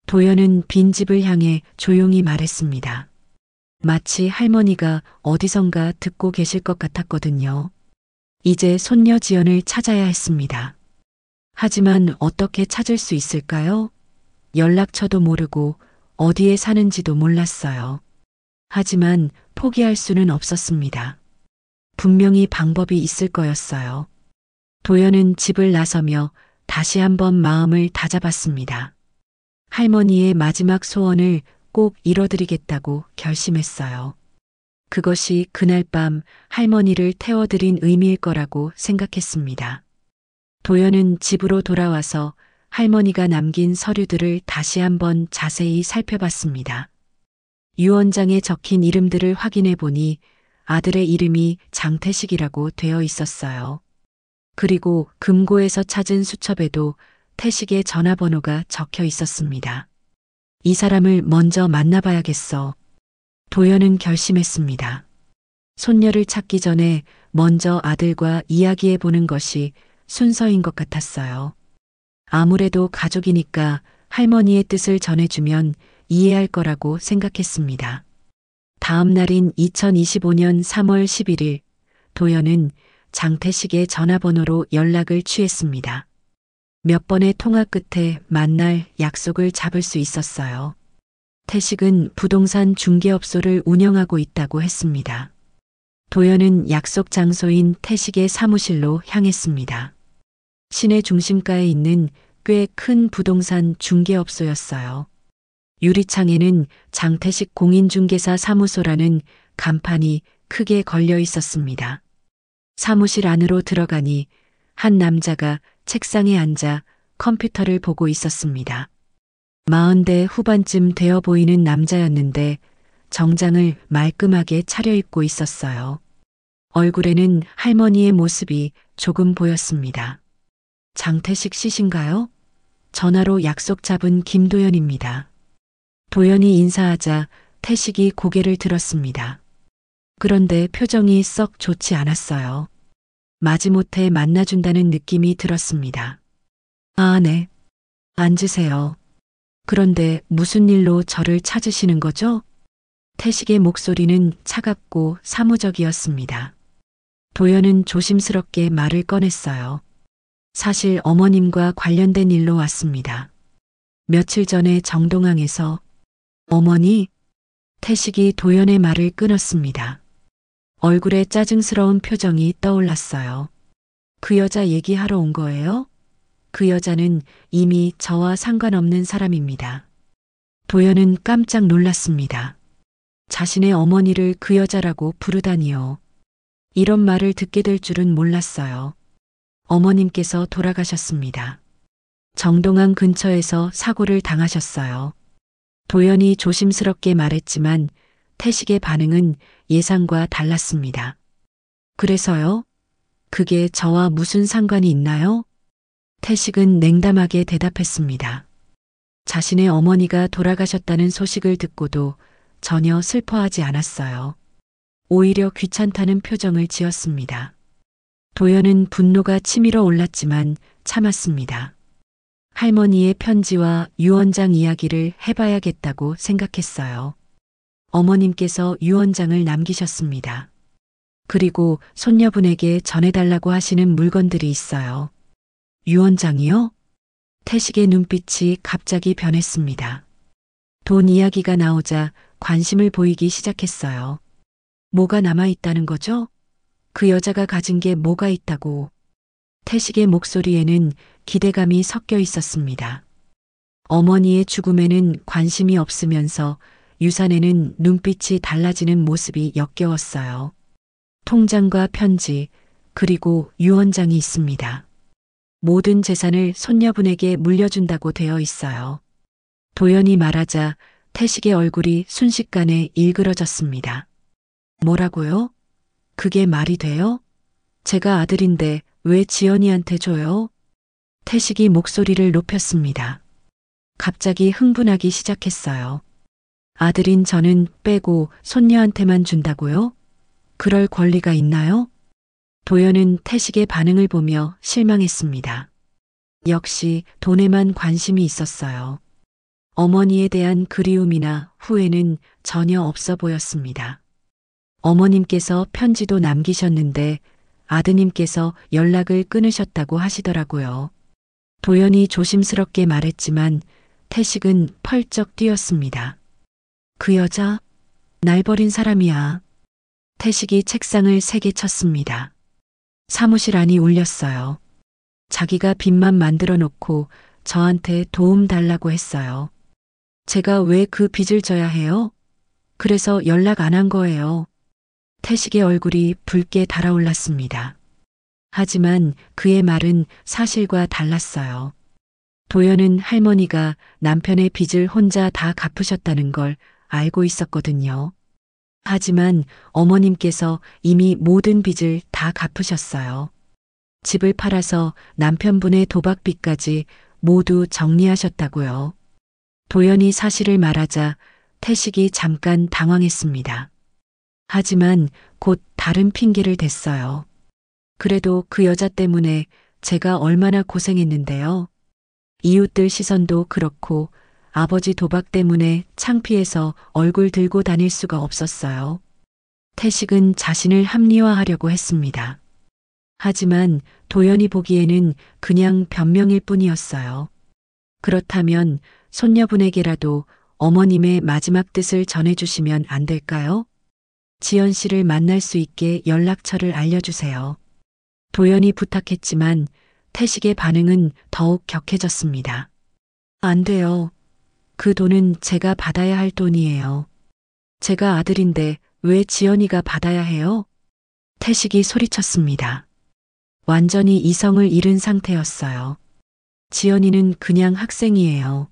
Speaker 2: 도연은 빈집을 향해 조용히 말했습니다. 마치 할머니가 어디선가 듣고 계실 것 같았거든요. 이제 손녀 지연을 찾아야 했습니다. 하지만 어떻게 찾을 수 있을까요? 연락처도 모르고 어디에 사는지도 몰랐어요. 하지만 포기할 수는 없었습니다. 분명히 방법이 있을 거였어요. 도연은 집을 나서며 다시 한번 마음을 다잡았습니다. 할머니의 마지막 소원을 꼭 이뤄드리겠다고 결심했어요. 그것이 그날 밤 할머니를 태워드린 의미일 거라고 생각했습니다. 도연은 집으로 돌아와서 할머니가 남긴 서류들을 다시 한번 자세히 살펴봤습니다. 유언장에 적힌 이름들을 확인해 보니 아들의 이름이 장태식이라고 되어 있었어요. 그리고 금고에서 찾은 수첩에도 태식의 전화번호가 적혀 있었습니다. 이 사람을 먼저 만나봐야겠어. 도연은 결심했습니다. 손녀를 찾기 전에 먼저 아들과 이야기해 보는 것이 순서인 것 같았어요. 아무래도 가족이니까 할머니의 뜻을 전해주면 이해할 거라고 생각했습니다. 다음 날인 2025년 3월 11일, 도연은 장태식의 전화번호로 연락을 취했습니다. 몇 번의 통화 끝에 만날 약속을 잡을 수 있었어요. 태식은 부동산 중개업소를 운영하고 있다고 했습니다. 도연은 약속 장소인 태식의 사무실로 향했습니다. 시내 중심가에 있는 꽤 큰 부동산 중개업소였어요. 유리창에는 장태식 공인중개사 사무소라는 간판이 크게 걸려 있었습니다. 사무실 안으로 들어가니 한 남자가 책상에 앉아 컴퓨터를 보고 있었습니다. 40대 후반쯤 되어 보이는 남자였는데 정장을 말끔하게 차려입고 있었어요. 얼굴에는 할머니의 모습이 조금 보였습니다. 장태식 씨신가요? 전화로 약속 잡은 김도연입니다. 도연이 인사하자 태식이 고개를 들었습니다. 그런데 표정이 썩 좋지 않았어요. 마지못해 만나준다는 느낌이 들었습니다. 아, 네. 앉으세요. 그런데 무슨 일로 저를 찾으시는 거죠? 태식의 목소리는 차갑고 사무적이었습니다. 도연은 조심스럽게 말을 꺼냈어요. 사실 어머님과 관련된 일로 왔습니다. 며칠 전에 정동항에서 어머니? 태식이 도연의 말을 끊었습니다. 얼굴에 짜증스러운 표정이 떠올랐어요. 그 여자 얘기하러 온 거예요? 그 여자는 이미 저와 상관없는 사람입니다. 도연은 깜짝 놀랐습니다. 자신의 어머니를 그 여자라고 부르다니요. 이런 말을 듣게 될 줄은 몰랐어요. 어머님께서 돌아가셨습니다. 정동항 근처에서 사고를 당하셨어요. 도연이 조심스럽게 말했지만 태식의 반응은 예상과 달랐습니다. 그래서요? 그게 저와 무슨 상관이 있나요? 태식은 냉담하게 대답했습니다. 자신의 어머니가 돌아가셨다는 소식을 듣고도 전혀 슬퍼하지 않았어요. 오히려 귀찮다는 표정을 지었습니다. 도연은 분노가 치밀어 올랐지만 참았습니다. 할머니의 편지와 유언장 이야기를 해봐야겠다고 생각했어요. 어머님께서 유언장을 남기셨습니다. 그리고 손녀분에게 전해달라고 하시는 물건들이 있어요. 유언장이요? 태식의 눈빛이 갑자기 변했습니다. 돈 이야기가 나오자 관심을 보이기 시작했어요. 뭐가 남아있다는 거죠? 그 여자가 가진 게 뭐가 있다고. 태식의 목소리에는 기대감이 섞여 있었습니다. 어머니의 죽음에는 관심이 없으면서 유산에는 눈빛이 달라지는 모습이 역겨웠어요. 통장과 편지, 그리고 유언장이 있습니다. 모든 재산을 손녀분에게 물려준다고 되어 있어요. 도연이 말하자 태식의 얼굴이 순식간에 일그러졌습니다. 뭐라고요? 그게 말이 돼요? 제가 아들인데 왜 지연이한테 줘요? 태식이 목소리를 높였습니다. 갑자기 흥분하기 시작했어요. 아들인 저는 빼고 손녀한테만 준다고요? 그럴 권리가 있나요? 도연은 태식의 반응을 보며 실망했습니다. 역시 돈에만 관심이 있었어요. 어머니에 대한 그리움이나 후회는 전혀 없어 보였습니다. 어머님께서 편지도 남기셨는데 아드님께서 연락을 끊으셨다고 하시더라고요. 도연이 조심스럽게 말했지만 태식은 펄쩍 뛰었습니다. 그 여자, 날 버린 사람이야. 태식이 책상을 세게 쳤습니다. 사무실 안이 울렸어요. 자기가 빚만 만들어 놓고 저한테 도움 달라고 했어요. 제가 왜 그 빚을 져야 해요? 그래서 연락 안 한 거예요. 태식의 얼굴이 붉게 달아올랐습니다. 하지만 그의 말은 사실과 달랐어요. 도연은 할머니가 남편의 빚을 혼자 다 갚으셨다는 걸 알고 있었거든요. 하지만 어머님께서 이미 모든 빚을 다 갚으셨어요. 집을 팔아서 남편분의 도박빚까지 모두 정리하셨다고요. 도연이 사실을 말하자 태식이 잠깐 당황했습니다. 하지만 곧 다른 핑계를 댔어요. 그래도 그 여자 때문에 제가 얼마나 고생했는데요. 이웃들 시선도 그렇고 아버지 도박 때문에 창피해서 얼굴 들고 다닐 수가 없었어요. 태식은 자신을 합리화하려고 했습니다. 하지만 도연이 보기에는 그냥 변명일 뿐이었어요. 그렇다면 손녀분에게라도 어머님의 마지막 뜻을 전해주시면 안 될까요? 지연 씨를 만날 수 있게 연락처를 알려주세요. 도연이 부탁했지만 태식의 반응은 더욱 격해졌습니다. 안 돼요. 그 돈은 제가 받아야 할 돈이에요. 제가 아들인데 왜 지연이가 받아야 해요? 태식이 소리쳤습니다. 완전히 이성을 잃은 상태였어요. 지연이는 그냥 학생이에요.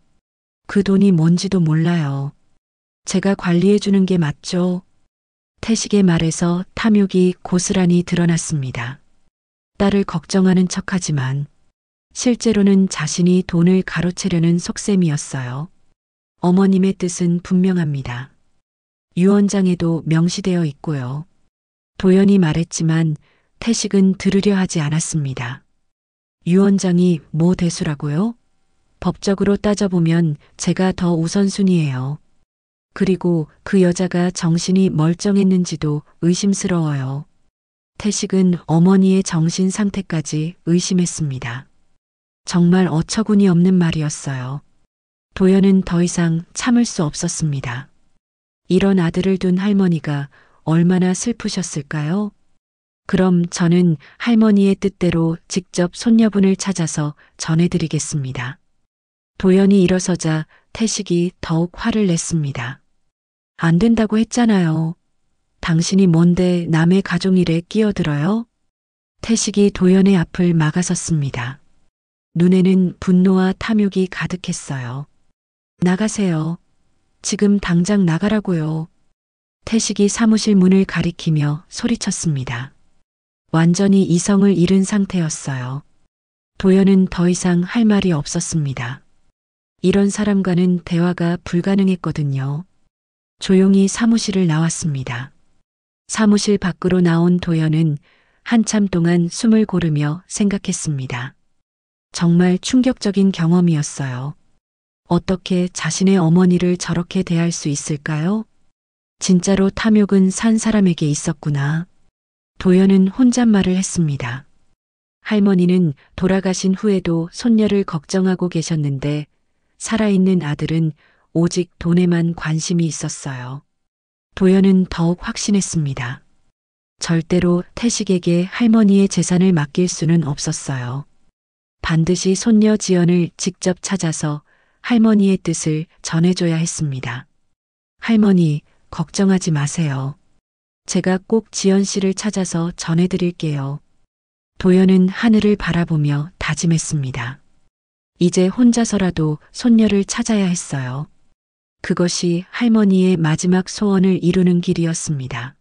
Speaker 2: 그 돈이 뭔지도 몰라요. 제가 관리해 주는 게 맞죠? 태식의 말에서 탐욕이 고스란히 드러났습니다. 딸을 걱정하는 척하지만 실제로는 자신이 돈을 가로채려는 속셈이었어요. 어머님의 뜻은 분명합니다. 유언장에도 명시되어 있고요. 도연이 말했지만 태식은 들으려 하지 않았습니다. 유언장이 뭐 대수라고요? 법적으로 따져보면 제가 더 우선순위예요. 그리고 그 여자가 정신이 멀쩡했는지도 의심스러워요. 태식은 어머니의 정신 상태까지 의심했습니다. 정말 어처구니 없는 말이었어요. 도연은 더 이상 참을 수 없었습니다. 이런 아들을 둔 할머니가 얼마나 슬프셨을까요? 그럼 저는 할머니의 뜻대로 직접 손녀분을 찾아서 전해드리겠습니다. 도연이 일어서자 태식이 더욱 화를 냈습니다. 안 된다고 했잖아요. 당신이 뭔데 남의 가족일에 끼어들어요? 태식이 도연의 앞을 막아섰습니다. 눈에는 분노와 탐욕이 가득했어요. 나가세요. 지금 당장 나가라고요. 태식이 사무실 문을 가리키며 소리쳤습니다. 완전히 이성을 잃은 상태였어요. 도연은 더 이상 할 말이 없었습니다. 이런 사람과는 대화가 불가능했거든요. 조용히 사무실을 나왔습니다. 사무실 밖으로 나온 도연은 한참 동안 숨을 고르며 생각했습니다. 정말 충격적인 경험이었어요. 어떻게 자신의 어머니를 저렇게 대할 수 있을까요? 진짜로 탐욕은 산 사람에게 있었구나. 도연은 혼잣말을 했습니다. 할머니는 돌아가신 후에도 손녀를 걱정하고 계셨는데 살아있는 아들은 오직 돈에만 관심이 있었어요. 도연은 더욱 확신했습니다. 절대로 태식에게 할머니의 재산을 맡길 수는 없었어요. 반드시 손녀 지연을 직접 찾아서 할머니의 뜻을 전해줘야 했습니다. 할머니, 걱정하지 마세요. 제가 꼭 지연 씨를 찾아서 전해드릴게요. 도연은 하늘을 바라보며 다짐했습니다. 이제 혼자서라도 손녀를 찾아야 했어요. 그것이 할머니의 마지막 소원을 이루는 길이었습니다.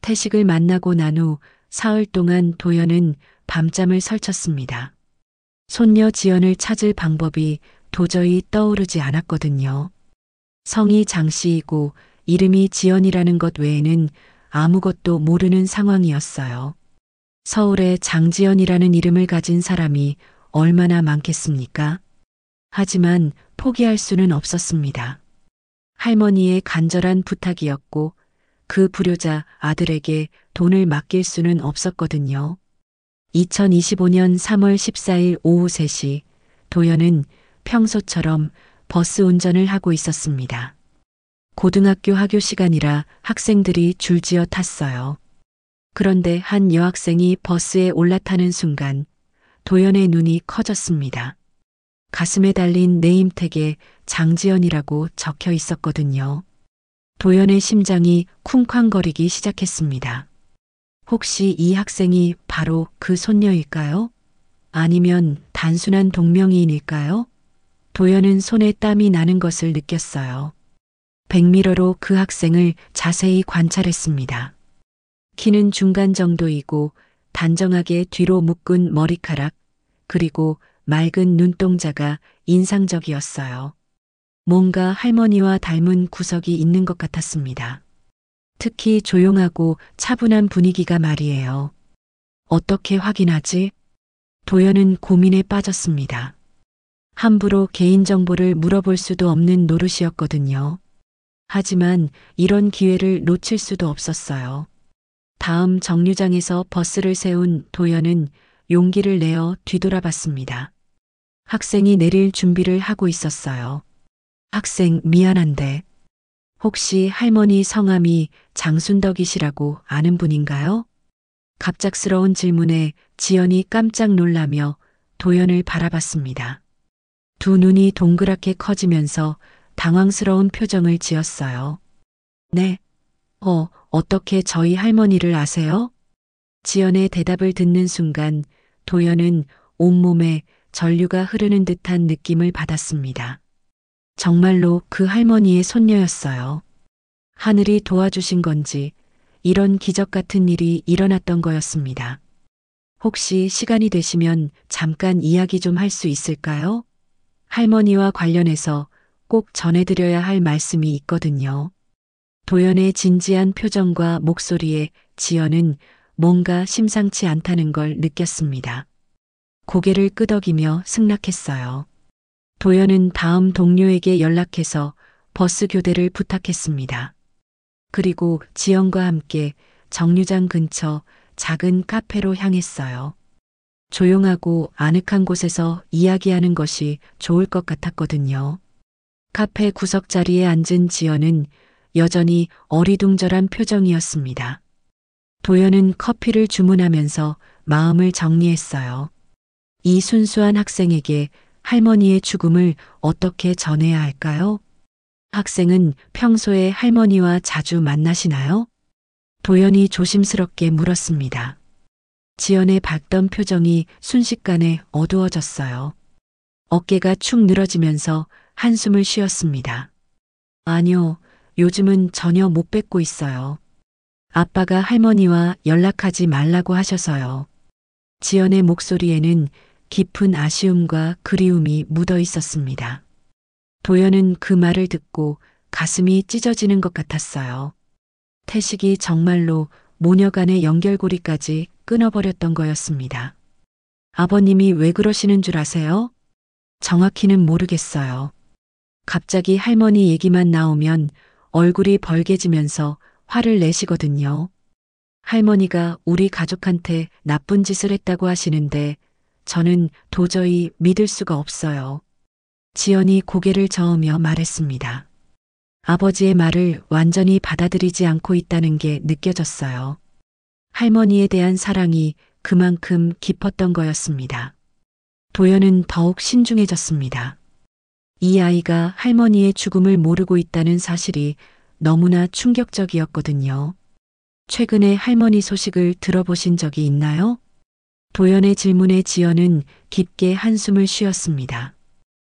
Speaker 2: 태식을 만나고 난 후 사흘 동안 도연은 밤잠을 설쳤습니다. 손녀 지연을 찾을 방법이 도저히 떠오르지 않았거든요. 성이 장씨이고 이름이 지연이라는 것 외에는 아무것도 모르는 상황이었어요. 서울에 장지연이라는 이름을 가진 사람이 얼마나 많겠습니까? 하지만 포기할 수는 없었습니다. 할머니의 간절한 부탁이었고 그 불효자 아들에게 돈을 맡길 수는 없었거든요. 2025년 3월 14일 오후 3시 도연은 평소처럼 버스 운전을 하고 있었습니다. 고등학교 하교 시간이라 학생들이 줄지어 탔어요. 그런데 한 여학생이 버스에 올라타는 순간 도연의 눈이 커졌습니다. 가슴에 달린 네임택에 장지연이라고 적혀 있었거든요. 도연의 심장이 쿵쾅거리기 시작했습니다. 혹시 이 학생이 바로 그 손녀일까요? 아니면 단순한 동명이인일까요? 도연은 손에 땀이 나는 것을 느꼈어요. 백미러로 그 학생을 자세히 관찰했습니다. 키는 중간 정도이고 단정하게 뒤로 묶은 머리카락, 그리고 맑은 눈동자가 인상적이었어요. 뭔가 할머니와 닮은 구석이 있는 것 같았습니다. 특히 조용하고 차분한 분위기가 말이에요. 어떻게 확인하지? 도연은 고민에 빠졌습니다. 함부로 개인정보를 물어볼 수도 없는 노릇이었거든요. 하지만 이런 기회를 놓칠 수도 없었어요. 다음 정류장에서 버스를 세운 도연은 용기를 내어 뒤돌아봤습니다. 학생이 내릴 준비를 하고 있었어요. 학생 미안한데 혹시 할머니 성함이 장순덕이시라고 아는 분인가요? 갑작스러운 질문에 지연이 깜짝 놀라며 도연을 바라봤습니다. 두 눈이 동그랗게 커지면서 당황스러운 표정을 지었어요. 네. 어떻게 저희 할머니를 아세요? 지연의 대답을 듣는 순간 도연은 온몸에 전류가 흐르는 듯한 느낌을 받았습니다. 정말로 그 할머니의 손녀였어요. 하늘이 도와주신 건지 이런 기적 같은 일이 일어났던 거였습니다. 혹시 시간이 되시면 잠깐 이야기 좀 할 수 있을까요? 할머니와 관련해서 꼭 전해드려야 할 말씀이 있거든요. 도연의 진지한 표정과 목소리에 지연은 뭔가 심상치 않다는 걸 느꼈습니다. 고개를 끄덕이며 승낙했어요. 도연은 다음 동료에게 연락해서 버스 교대를 부탁했습니다. 그리고 지연과 함께 정류장 근처 작은 카페로 향했어요. 조용하고 아늑한 곳에서 이야기하는 것이 좋을 것 같았거든요. 카페 구석 자리에 앉은 지연은 여전히 어리둥절한 표정이었습니다. 도연은 커피를 주문하면서 마음을 정리했어요. 이 순수한 학생에게 할머니의 죽음을 어떻게 전해야 할까요? 학생은 평소에 할머니와 자주 만나시나요? 도연이 조심스럽게 물었습니다. 지연의 밝던 표정이 순식간에 어두워졌어요. 어깨가 축 늘어지면서 한숨을 쉬었습니다. 아니요, 요즘은 전혀 못 뵙고 있어요. 아빠가 할머니와 연락하지 말라고 하셔서요. 지연의 목소리에는 깊은 아쉬움과 그리움이 묻어 있었습니다. 도연은 그 말을 듣고 가슴이 찢어지는 것 같았어요. 태식이 정말로 모녀 간의 연결고리까지 끊어버렸던 거였습니다. 아버님이 왜 그러시는 줄 아세요? 정확히는 모르겠어요. 갑자기 할머니 얘기만 나오면 얼굴이 벌개지면서 화를 내시거든요. 할머니가 우리 가족한테 나쁜 짓을 했다고 하시는데 저는 도저히 믿을 수가 없어요. 지연이 고개를 저으며 말했습니다. 아버지의 말을 완전히 받아들이지 않고 있다는 게 느껴졌어요. 할머니에 대한 사랑이 그만큼 깊었던 거였습니다. 도연은 더욱 신중해졌습니다. 이 아이가 할머니의 죽음을 모르고 있다는 사실이 너무나 충격적이었거든요. 최근에 할머니 소식을 들어보신 적이 있나요? 도연의 질문에 지연은 깊게 한숨을 쉬었습니다.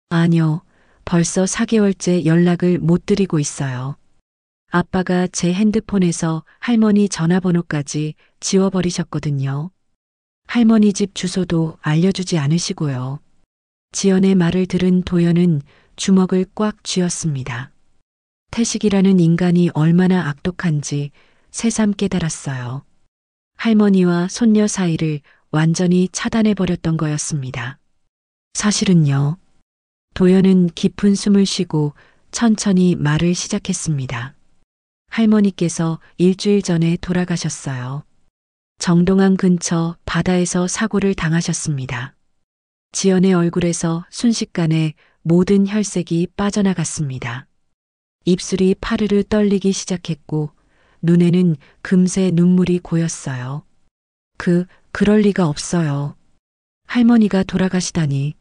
Speaker 2: 아니요, 벌써 4개월째 연락을 못 드리고 있어요. 아빠가 제 핸드폰에서 할머니 전화번호까지 지워버리셨거든요. 할머니 집 주소도 알려주지 않으시고요. 지연의 말을 들은 도연은 주먹을 꽉 쥐었습니다. 태식이라는 인간이 얼마나 악독한지 새삼 깨달았어요. 할머니와 손녀 사이를 완전히 차단해버렸던 거였습니다. 사실은요. 도연은 깊은 숨을 쉬고 천천히 말을 시작했습니다. 할머니께서 일주일 전에 돌아가셨어요. 정동항 근처 바다에서 사고를 당하셨습니다. 지연의 얼굴에서 순식간에 모든 혈색이 빠져나갔습니다. 입술이 파르르 떨리기 시작했고 눈에는 금세 눈물이 고였어요. 그럴 리가 없어요. 할머니가 돌아가시다니.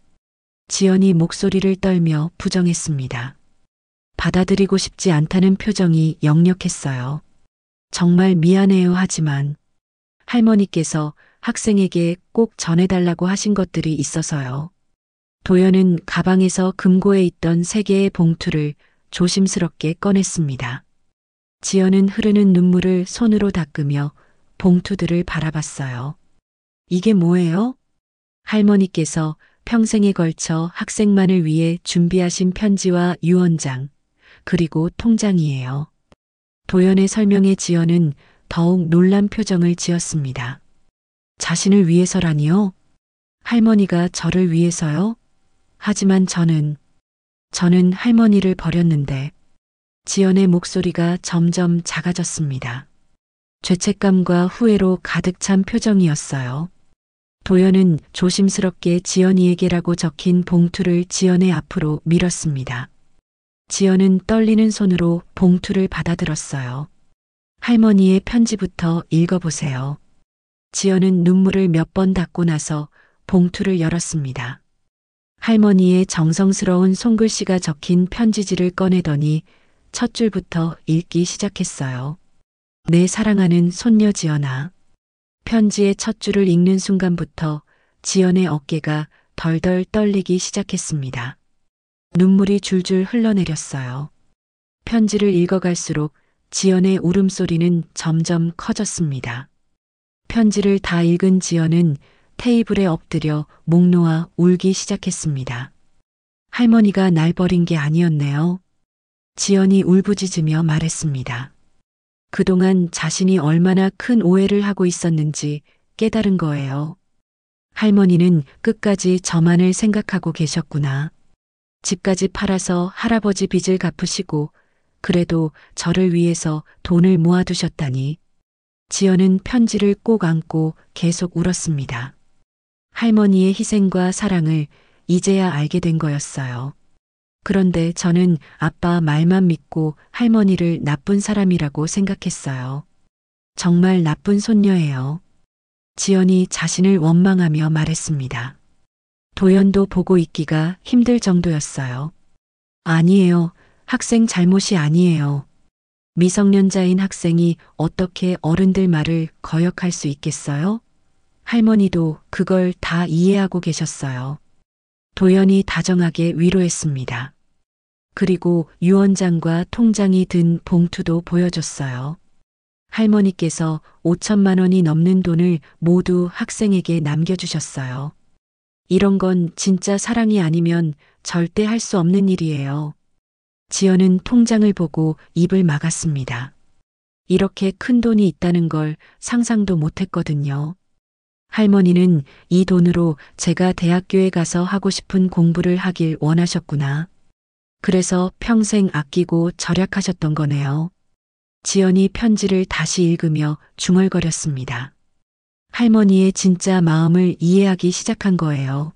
Speaker 2: 지연이 목소리를 떨며 부정했습니다. 받아들이고 싶지 않다는 표정이 역력했어요. 정말 미안해요 하지만 할머니께서 학생에게 꼭 전해달라고 하신 것들이 있어서요. 도연은 가방에서 금고에 있던 3개의 봉투를 조심스럽게 꺼냈습니다. 지연은 흐르는 눈물을 손으로 닦으며 봉투들을 바라봤어요. 이게 뭐예요? 할머니께서 평생에 걸쳐 학생만을 위해 준비하신 편지와 유언장, 그리고 통장이에요. 도연의 설명에 지연은 더욱 놀란 표정을 지었습니다. 자신을 위해서라니요? 할머니가 저를 위해서요? 하지만 저는 할머니를 버렸는데. 지연의 목소리가 점점 작아졌습니다. 죄책감과 후회로 가득 찬 표정이었어요. 도연은 조심스럽게 지연이에게라고 적힌 봉투를 지연의 앞으로 밀었습니다. 지연은 떨리는 손으로 봉투를 받아들었어요. 할머니의 편지부터 읽어보세요. 지연은 눈물을 몇 번 닦고 나서 봉투를 열었습니다. 할머니의 정성스러운 손글씨가 적힌 편지지를 꺼내더니 첫 줄부터 읽기 시작했어요. 내 사랑하는 손녀 지연아. 편지의 첫 줄을 읽는 순간부터 지연의 어깨가 덜덜 떨리기 시작했습니다. 눈물이 줄줄 흘러내렸어요. 편지를 읽어갈수록 지연의 울음소리는 점점 커졌습니다. 편지를 다 읽은 지연은 테이블에 엎드려 목 놓아 울기 시작했습니다. 할머니가 날 버린 게 아니었네요. 지연이 울부짖으며 말했습니다. 그동안 자신이 얼마나 큰 오해를 하고 있었는지 깨달은 거예요. 할머니는 끝까지 저만을 생각하고 계셨구나. 집까지 팔아서 할아버지 빚을 갚으시고 그래도 저를 위해서 돈을 모아두셨다니. 지연은 편지를 꼭 안고 계속 울었습니다. 할머니의 희생과 사랑을 이제야 알게 된 거였어요. 그런데 저는 아빠 말만 믿고 할머니를 나쁜 사람이라고 생각했어요. 정말 나쁜 손녀예요. 지연이 자신을 원망하며 말했습니다. 도연도 보고 있기가 힘들 정도였어요. 아니에요. 학생 잘못이 아니에요. 미성년자인 학생이 어떻게 어른들 말을 거역할 수 있겠어요? 할머니도 그걸 다 이해하고 계셨어요. 도연이 다정하게 위로했습니다. 그리고 유언장과 통장이 든 봉투도 보여줬어요. 할머니께서 5천만 원이 넘는 돈을 모두 학생에게 남겨주셨어요. 이런 건 진짜 사랑이 아니면 절대 할 수 없는 일이에요. 지연은 통장을 보고 입을 막았습니다. 이렇게 큰 돈이 있다는 걸 상상도 못했거든요. 할머니는 이 돈으로 제가 대학교에 가서 하고 싶은 공부를 하길 원하셨구나. 그래서 평생 아끼고 절약하셨던 거네요. 지연이 편지를 다시 읽으며 중얼거렸습니다. 할머니의 진짜 마음을 이해하기 시작한 거예요.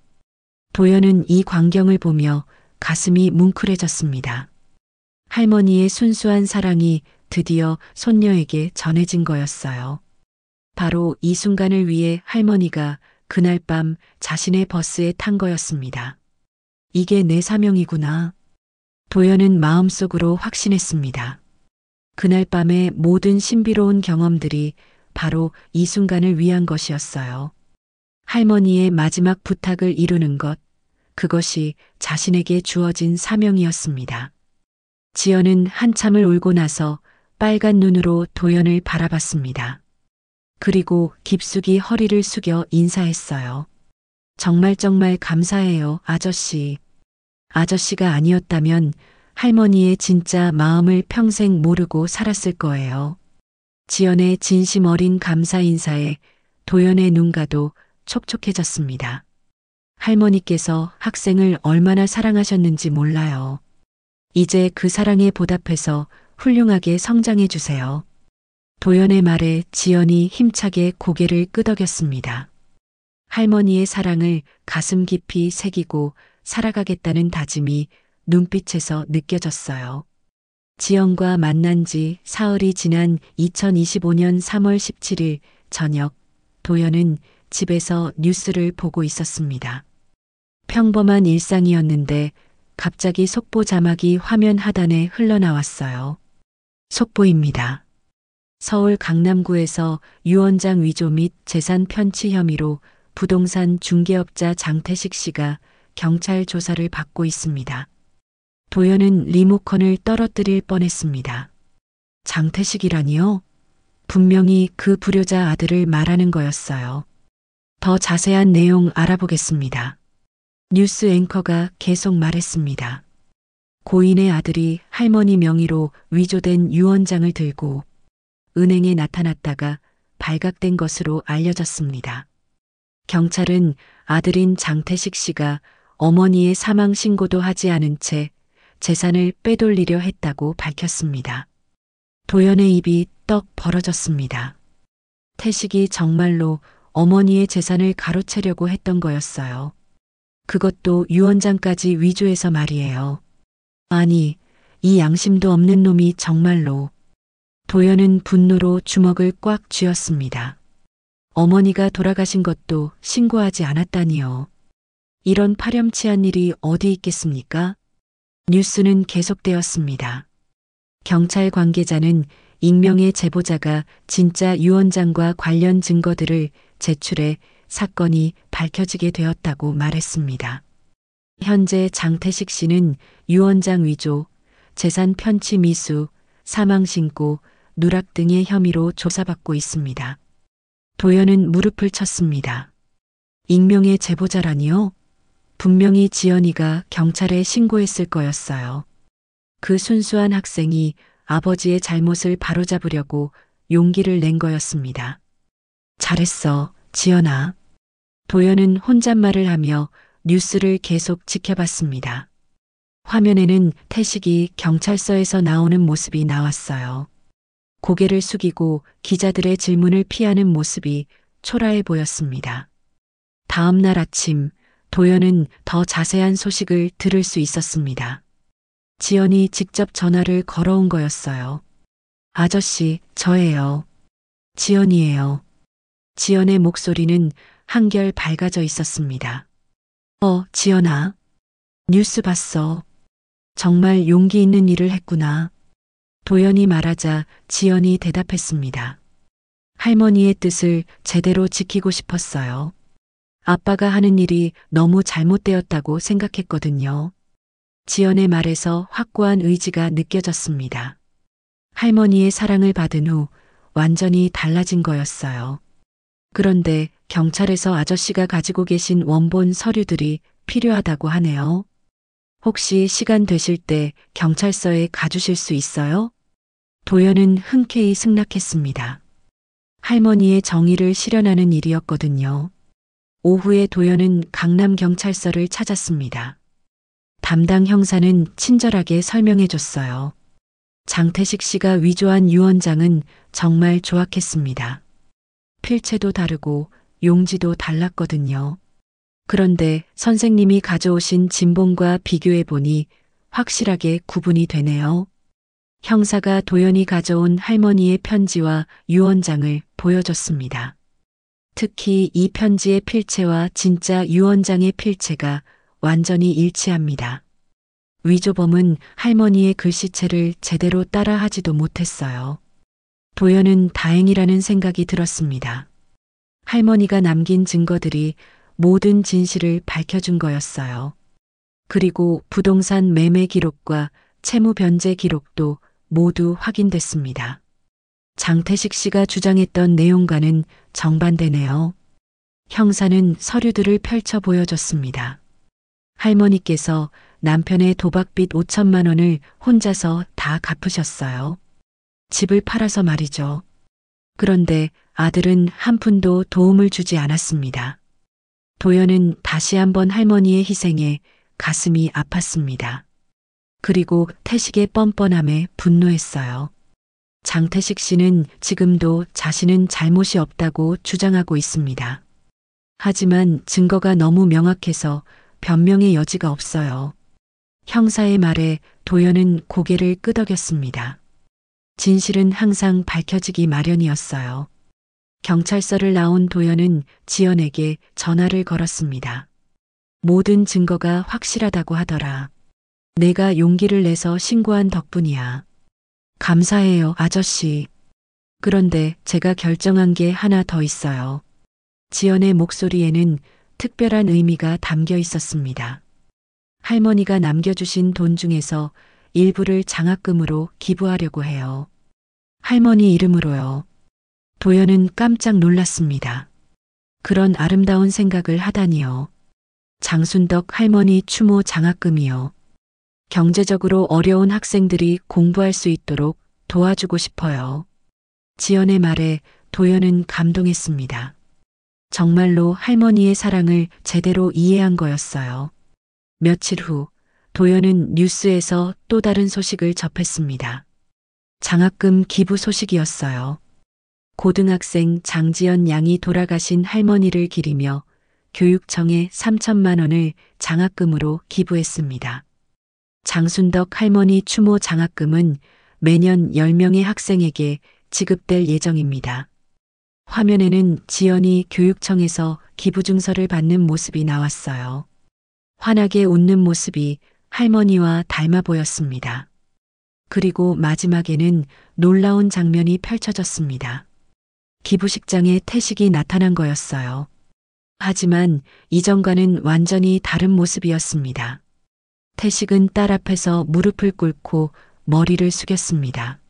Speaker 2: 도연은 이 광경을 보며 가슴이 뭉클해졌습니다. 할머니의 순수한 사랑이 드디어 손녀에게 전해진 거였어요. 바로 이 순간을 위해 할머니가 그날 밤 자신의 버스에 탄 거였습니다. 이게 내 사명이구나. 도연은 마음속으로 확신했습니다. 그날 밤의 모든 신비로운 경험들이 바로 이 순간을 위한 것이었어요. 할머니의 마지막 부탁을 이루는 것, 그것이 자신에게 주어진 사명이었습니다. 지연은 한참을 울고 나서 빨간 눈으로 도연을 바라봤습니다. 그리고 깊숙이 허리를 숙여 인사했어요. 정말 감사해요, 아저씨. 아저씨가 아니었다면 할머니의 진짜 마음을 평생 모르고 살았을 거예요. 지연의 진심 어린 감사 인사에 도연의 눈가도 촉촉해졌습니다. 할머니께서 학생을 얼마나 사랑하셨는지 몰라요. 이제 그 사랑에 보답해서 훌륭하게 성장해 주세요. 도연의 말에 지연이 힘차게 고개를 끄덕였습니다. 할머니의 사랑을 가슴 깊이 새기고 살아가겠다는 다짐이 눈빛에서 느껴졌어요. 지연과 만난 지 사흘이 지난 2025년 3월 17일 저녁, 도연은 집에서 뉴스를 보고 있었습니다. 평범한 일상이었는데 갑자기 속보 자막이 화면 하단에 흘러나왔어요. 속보입니다. 서울 강남구에서 유언장 위조 및 재산 편취 혐의로 부동산 중개업자 장태식 씨가 경찰 조사를 받고 있습니다. 도연은 리모컨을 떨어뜨릴 뻔했습니다. 장태식이라니요? 분명히 그 불효자 아들을 말하는 거였어요. 더 자세한 내용 알아보겠습니다. 뉴스 앵커가 계속 말했습니다. 고인의 아들이 할머니 명의로 위조된 유언장을 들고 은행에 나타났다가 발각된 것으로 알려졌습니다. 경찰은 아들인 장태식 씨가 어머니의 사망 신고도 하지 않은 채 재산을 빼돌리려 했다고 밝혔습니다. 도연의 입이 떡 벌어졌습니다. 태식이 정말로 어머니의 재산을 가로채려고 했던 거였어요. 그것도 유언장까지 위조해서 말이에요. 아니, 이 양심도 없는 놈이 정말로. 도연은 분노로 주먹을 꽉 쥐었습니다. 어머니가 돌아가신 것도 신고하지 않았다니요. 이런 파렴치한 일이 어디 있겠습니까? 뉴스는 계속되었습니다. 경찰 관계자는 익명의 제보자가 진짜 유언장과 관련 증거들을 제출해 사건이 밝혀지게 되었다고 말했습니다. 현재 장태식 씨는 유언장 위조, 재산 편취 미수, 사망 신고, 누락 등의 혐의로 조사받고 있습니다. 도연은 무릎을 쳤습니다. 익명의 제보자라니요? 분명히 지연이가 경찰에 신고했을 거였어요. 그 순수한 학생이 아버지의 잘못을 바로잡으려고 용기를 낸 거였습니다. 잘했어, 지연아. 도연은 혼잣말을 하며 뉴스를 계속 지켜봤습니다. 화면에는 태식이 경찰서에서 나오는 모습이 나왔어요. 고개를 숙이고 기자들의 질문을 피하는 모습이 초라해 보였습니다. 다음 날 아침, 도연은 더 자세한 소식을 들을 수 있었습니다. 지연이 직접 전화를 걸어온 거였어요. 아저씨, 저예요. 지연이에요. 지연의 목소리는 한결 밝아져 있었습니다. 지연아. 뉴스 봤어. 정말 용기 있는 일을 했구나. 도연이 말하자 지연이 대답했습니다. 할머니의 뜻을 제대로 지키고 싶었어요. 아빠가 하는 일이 너무 잘못되었다고 생각했거든요. 지연의 말에서 확고한 의지가 느껴졌습니다. 할머니의 사랑을 받은 후 완전히 달라진 거였어요. 그런데 경찰에서 아저씨가 가지고 계신 원본 서류들이 필요하다고 하네요. 혹시 시간 되실 때 경찰서에 가주실 수 있어요? 도연은 흔쾌히 승낙했습니다. 할머니의 정의를 실현하는 일이었거든요. 오후에 도연은 강남경찰서를 찾았습니다. 담당 형사는 친절하게 설명해 줬어요. 장태식 씨가 위조한 유언장은 정말 조악했습니다. 필체도 다르고 용지도 달랐거든요. 그런데 선생님이 가져오신 진본과 비교해 보니 확실하게 구분이 되네요. 형사가 도연이 가져온 할머니의 편지와 유언장을 보여줬습니다. 특히 이 편지의 필체와 진짜 유언장의 필체가 완전히 일치합니다. 위조범은 할머니의 글씨체를 제대로 따라하지도 못했어요. 도연은 다행이라는 생각이 들었습니다. 할머니가 남긴 증거들이 모든 진실을 밝혀준 거였어요. 그리고 부동산 매매 기록과 채무 변제 기록도 모두 확인됐습니다. 장태식 씨가 주장했던 내용과는 정반대네요. 형사는 서류들을 펼쳐 보여줬습니다. 할머니께서 남편의 도박빚 5천만 원을 혼자서 다 갚으셨어요. 집을 팔아서 말이죠. 그런데 아들은 한 푼도 도움을 주지 않았습니다. 도연은 다시 한번 할머니의 희생에 가슴이 아팠습니다. 그리고 태식의 뻔뻔함에 분노했어요. 장태식 씨는 지금도 자신은 잘못이 없다고 주장하고 있습니다. 하지만 증거가 너무 명확해서 변명의 여지가 없어요. 형사의 말에 도연은 고개를 끄덕였습니다. 진실은 항상 밝혀지기 마련이었어요. 경찰서를 나온 도연은 지연에게 전화를 걸었습니다. 모든 증거가 확실하다고 하더라. 내가 용기를 내서 신고한 덕분이야. 감사해요, 아저씨. 그런데 제가 결정한 게 하나 더 있어요. 지연의 목소리에는 특별한 의미가 담겨 있었습니다. 할머니가 남겨주신 돈 중에서 일부를 장학금으로 기부하려고 해요. 할머니 이름으로요. 도연은 깜짝 놀랐습니다. 그런 아름다운 생각을 하다니요. 장순덕 할머니 추모 장학금이요. 경제적으로 어려운 학생들이 공부할 수 있도록 도와주고 싶어요. 지연의 말에 도연은 감동했습니다. 정말로 할머니의 사랑을 제대로 이해한 거였어요. 며칠 후 도연은 뉴스에서 또 다른 소식을 접했습니다. 장학금 기부 소식이었어요. 고등학생 장지연 양이 돌아가신 할머니를 기리며 교육청에 3천만 원을 장학금으로 기부했습니다. 장순덕 할머니 추모 장학금은 매년 10명의 학생에게 지급될 예정입니다. 화면에는 지연이 교육청에서 기부 증서를 받는 모습이 나왔어요. 환하게 웃는 모습이 할머니와 닮아 보였습니다. 그리고 마지막에는 놀라운 장면이 펼쳐졌습니다. 기부식장에 태식이 나타난 거였어요. 하지만 이전과는 완전히 다른 모습이었습니다. 태식은 딸 앞에서 무릎을 꿇고 머리를 숙였습니다.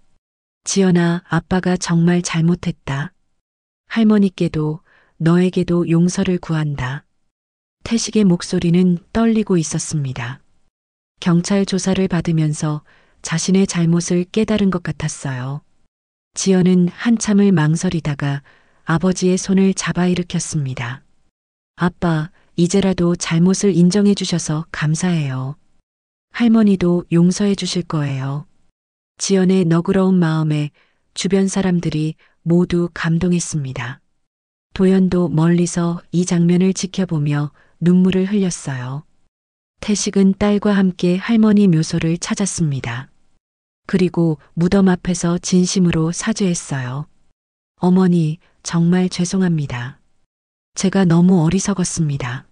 Speaker 2: 지연아, 아빠가 정말 잘못했다. 할머니께도 너에게도 용서를 구한다. 태식의 목소리는 떨리고 있었습니다. 경찰 조사를 받으면서 자신의 잘못을 깨달은 것 같았어요. 지연은 한참을 망설이다가 아버지의 손을 잡아 일으켰습니다. 아빠, 이제라도 잘못을 인정해 주셔서 감사해요. 할머니도 용서해 주실 거예요. 지연의 너그러운 마음에 주변 사람들이 모두 감동했습니다. 도연도 멀리서 이 장면을 지켜보며 눈물을 흘렸어요. 태식은 딸과 함께 할머니 묘소를 찾았습니다. 그리고 무덤 앞에서 진심으로 사죄했어요. 어머니, 정말 죄송합니다. 제가 너무 어리석었습니다.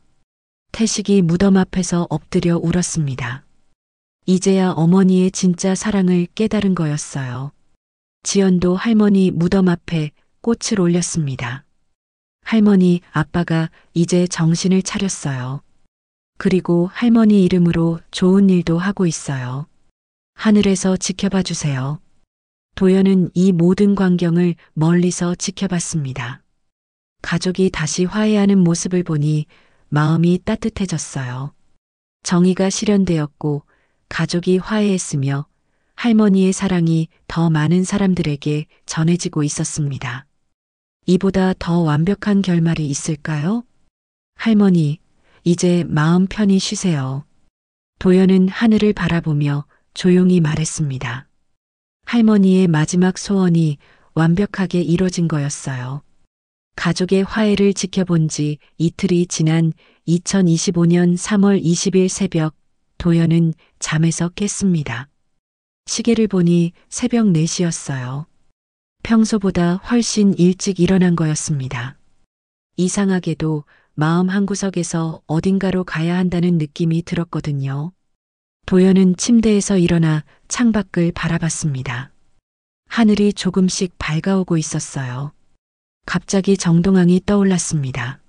Speaker 2: 태식이 무덤 앞에서 엎드려 울었습니다. 이제야 어머니의 진짜 사랑을 깨달은 거였어요. 지연도 할머니 무덤 앞에 꽃을 올렸습니다. 할머니, 아빠가 이제 정신을 차렸어요. 그리고 할머니 이름으로 좋은 일도 하고 있어요. 하늘에서 지켜봐 주세요. 도연은 이 모든 광경을 멀리서 지켜봤습니다. 가족이 다시 화해하는 모습을 보니 마음이 따뜻해졌어요. 정의가 실현되었고 가족이 화해했으며 할머니의 사랑이 더 많은 사람들에게 전해지고 있었습니다. 이보다 더 완벽한 결말이 있을까요? 할머니, 이제 마음 편히 쉬세요. 도연은 하늘을 바라보며 조용히 말했습니다. 할머니의 마지막 소원이 완벽하게 이뤄진 거였어요. 가족의 화해를 지켜본 지 이틀이 지난 2025년 3월 20일 새벽, 도연은 잠에서 깼습니다. 시계를 보니 새벽 4시였어요. 평소보다 훨씬 일찍 일어난 거였습니다. 이상하게도 마음 한구석에서 어딘가로 가야 한다는 느낌이 들었거든요. 도연은 침대에서 일어나 창밖을 바라봤습니다. 하늘이 조금씩 밝아오고 있었어요. 갑자기 정동항이 떠올랐습니다.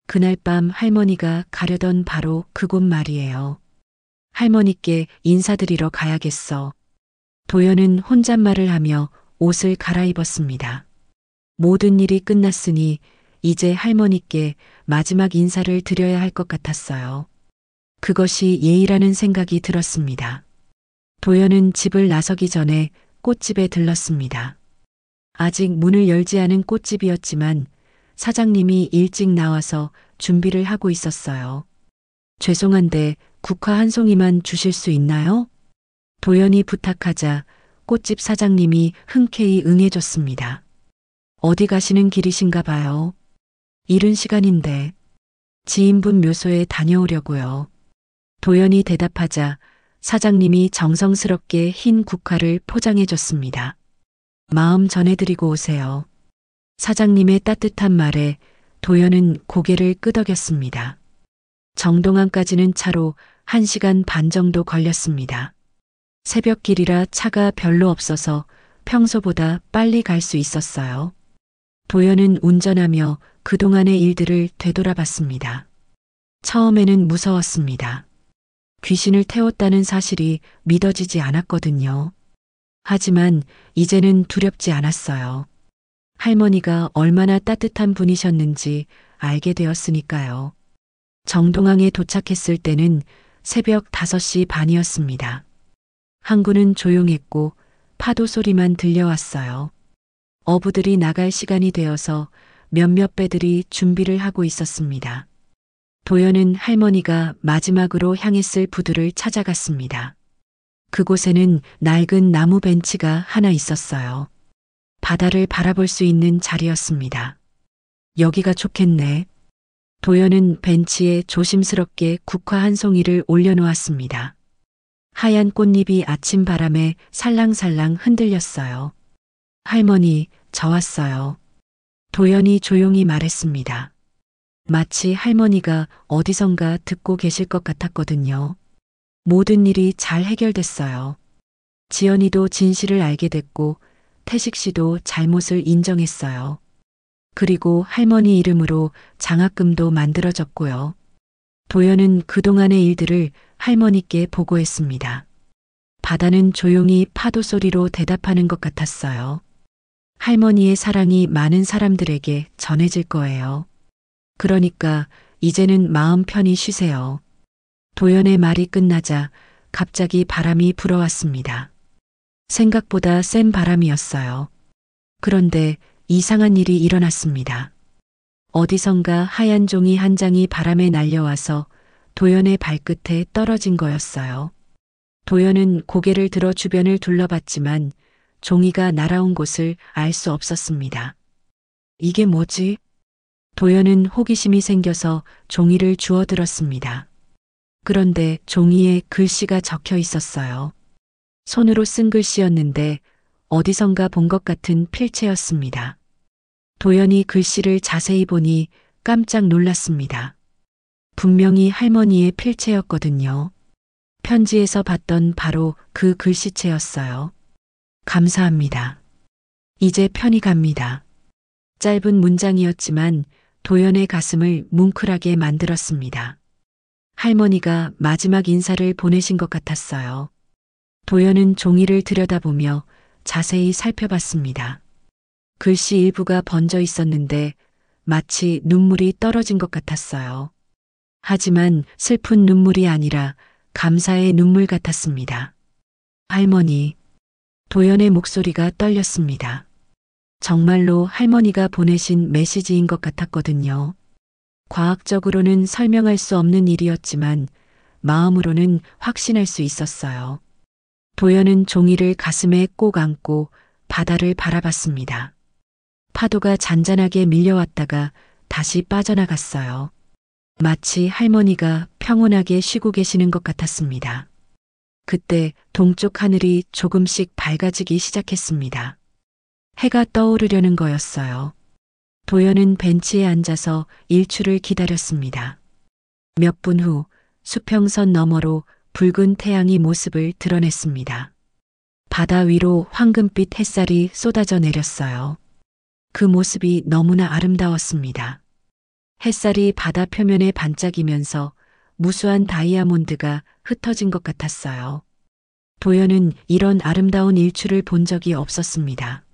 Speaker 2: 그날 밤 할머니가 가려던 바로 그곳 말이에요. 할머니께 인사드리러 가야겠어. 도연은 혼잣말을 하며 옷을 갈아입었습니다. 모든 일이 끝났으니 이제 할머니께 마지막 인사를 드려야 할 것 같았어요. 그것이 예의라는 생각이 들었습니다. 도연은 집을 나서기 전에 꽃집에 들렀습니다. 아직 문을 열지 않은 꽃집이었지만 사장님이 일찍 나와서 준비를 하고 있었어요. 죄송한데 국화 한 송이만 주실 수 있나요? 도연이 부탁하자 꽃집 사장님이 흔쾌히 응해줬습니다. 어디 가시는 길이신가 봐요. 이른 시간인데 지인분 묘소에 다녀오려고요. 도연이 대답하자 사장님이 정성스럽게 흰 국화를 포장해줬습니다. 마음 전해드리고 오세요. 사장님의 따뜻한 말에 도연은 고개를 끄덕였습니다. 정동항까지는 차로 1시간 반 정도 걸렸습니다. 새벽길이라 차가 별로 없어서 평소보다 빨리 갈 수 있었어요. 도연은 운전하며 그동안의 일들을 되돌아봤습니다. 처음에는 무서웠습니다. 귀신을 태웠다는 사실이 믿어지지 않았거든요. 하지만 이제는 두렵지 않았어요. 할머니가 얼마나 따뜻한 분이셨는지 알게 되었으니까요. 정동항에 도착했을 때는 새벽 5시 반이었습니다. 항구는 조용했고 파도 소리만 들려왔어요. 어부들이 나갈 시간이 되어서 몇몇 배들이 준비를 하고 있었습니다. 도연은 할머니가 마지막으로 향했을 부두를 찾아갔습니다. 그곳에는 낡은 나무 벤치가 하나 있었어요. 바다를 바라볼 수 있는 자리였습니다. 여기가 좋겠네. 도연은 벤치에 조심스럽게 국화 한 송이를 올려놓았습니다. 하얀 꽃잎이 아침 바람에 살랑살랑 흔들렸어요. 할머니, 저 왔어요. 도연이 조용히 말했습니다. 마치 할머니가 어디선가 듣고 계실 것 같았거든요. 모든 일이 잘 해결됐어요. 지연이도 진실을 알게 됐고 태식 씨도 잘못을 인정했어요. 그리고 할머니 이름으로 장학금도 만들어졌고요. 도연은 그동안의 일들을 할머니께 보고했습니다. 바다는 조용히 파도 소리로 대답하는 것 같았어요. 할머니의 사랑이 많은 사람들에게 전해질 거예요. 그러니까 이제는 마음 편히 쉬세요. 도연의 말이 끝나자 갑자기 바람이 불어왔습니다. 생각보다 센 바람이었어요. 그런데 이상한 일이 일어났습니다. 어디선가 하얀 종이 한 장이 바람에 날려와서 도연의 발끝에 떨어진 거였어요. 도연은 고개를 들어 주변을 둘러봤지만 종이가 날아온 곳을 알 수 없었습니다. 이게 뭐지? 도연은 호기심이 생겨서 종이를 주워들었습니다. 그런데 종이에 글씨가 적혀 있었어요. 손으로 쓴 글씨였는데 어디선가 본 것 같은 필체였습니다. 도연이 글씨를 자세히 보니 깜짝 놀랐습니다. 분명히 할머니의 필체였거든요. 편지에서 봤던 바로 그 글씨체였어요. 감사합니다. 이제 편히 갑니다. 짧은 문장이었지만 도연의 가슴을 뭉클하게 만들었습니다. 할머니가 마지막 인사를 보내신 것 같았어요. 도연은 종이를 들여다보며 자세히 살펴봤습니다. 글씨 일부가 번져 있었는데 마치 눈물이 떨어진 것 같았어요. 하지만 슬픈 눈물이 아니라 감사의 눈물 같았습니다. 할머니, 도연의 목소리가 떨렸습니다. 정말로 할머니가 보내신 메시지인 것 같았거든요. 과학적으로는 설명할 수 없는 일이었지만 마음으로는 확신할 수 있었어요. 도연은 종이를 가슴에 꼭 안고 바다를 바라봤습니다. 파도가 잔잔하게 밀려왔다가 다시 빠져나갔어요. 마치 할머니가 평온하게 쉬고 계시는 것 같았습니다. 그때 동쪽 하늘이 조금씩 밝아지기 시작했습니다. 해가 떠오르려는 거였어요. 도연은 벤치에 앉아서 일출을 기다렸습니다. 몇 분 후 수평선 너머로 붉은 태양이 모습을 드러냈습니다. 바다 위로 황금빛 햇살이 쏟아져 내렸어요. 그 모습이 너무나 아름다웠습니다. 햇살이 바다 표면에 반짝이면서 무수한 다이아몬드가 흩어진 것 같았어요. 도연은 이런 아름다운 일출을 본 적이 없었습니다.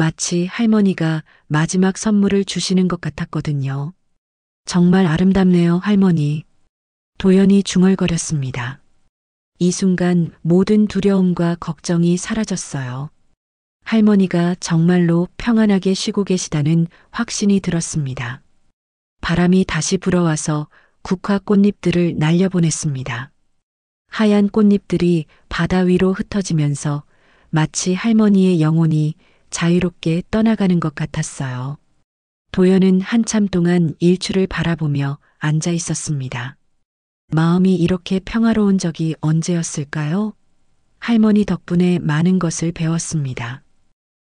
Speaker 2: 마치 할머니가 마지막 선물을 주시는 것 같았거든요. 정말 아름답네요, 할머니. 도연이 중얼거렸습니다. 이 순간 모든 두려움과 걱정이 사라졌어요. 할머니가 정말로 평안하게 쉬고 계시다는 확신이 들었습니다. 바람이 다시 불어와서 국화 꽃잎들을 날려보냈습니다. 하얀 꽃잎들이 바다 위로 흩어지면서 마치 할머니의 영혼이 자유롭게 떠나가는 것 같았어요. 도연은 한참 동안 일출을 바라보며 앉아 있었습니다. 마음이 이렇게 평화로운 적이 언제였을까요? 할머니 덕분에 많은 것을 배웠습니다.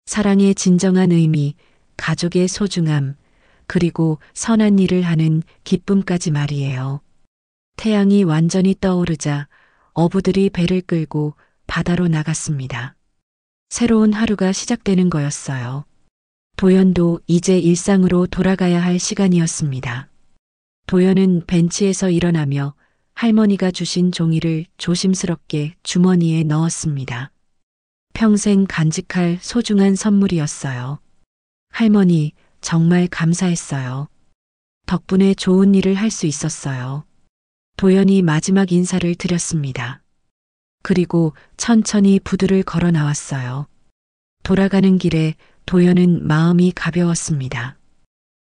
Speaker 2: 사랑의 진정한 의미, 가족의 소중함, 그리고 선한 일을 하는 기쁨까지 말이에요. 태양이 완전히 떠오르자 어부들이 배를 끌고 바다로 나갔습니다. 새로운 하루가 시작되는 거였어요. 도연도 이제 일상으로 돌아가야 할 시간이었습니다. 도연은 벤치에서 일어나며 할머니가 주신 종이를 조심스럽게 주머니에 넣었습니다. 평생 간직할 소중한 선물이었어요. 할머니, 정말 감사했어요. 덕분에 좋은 일을 할 수 있었어요. 도연이 마지막 인사를 드렸습니다. 그리고 천천히 부두를 걸어 나왔어요. 돌아가는 길에 도연은 마음이 가벼웠습니다.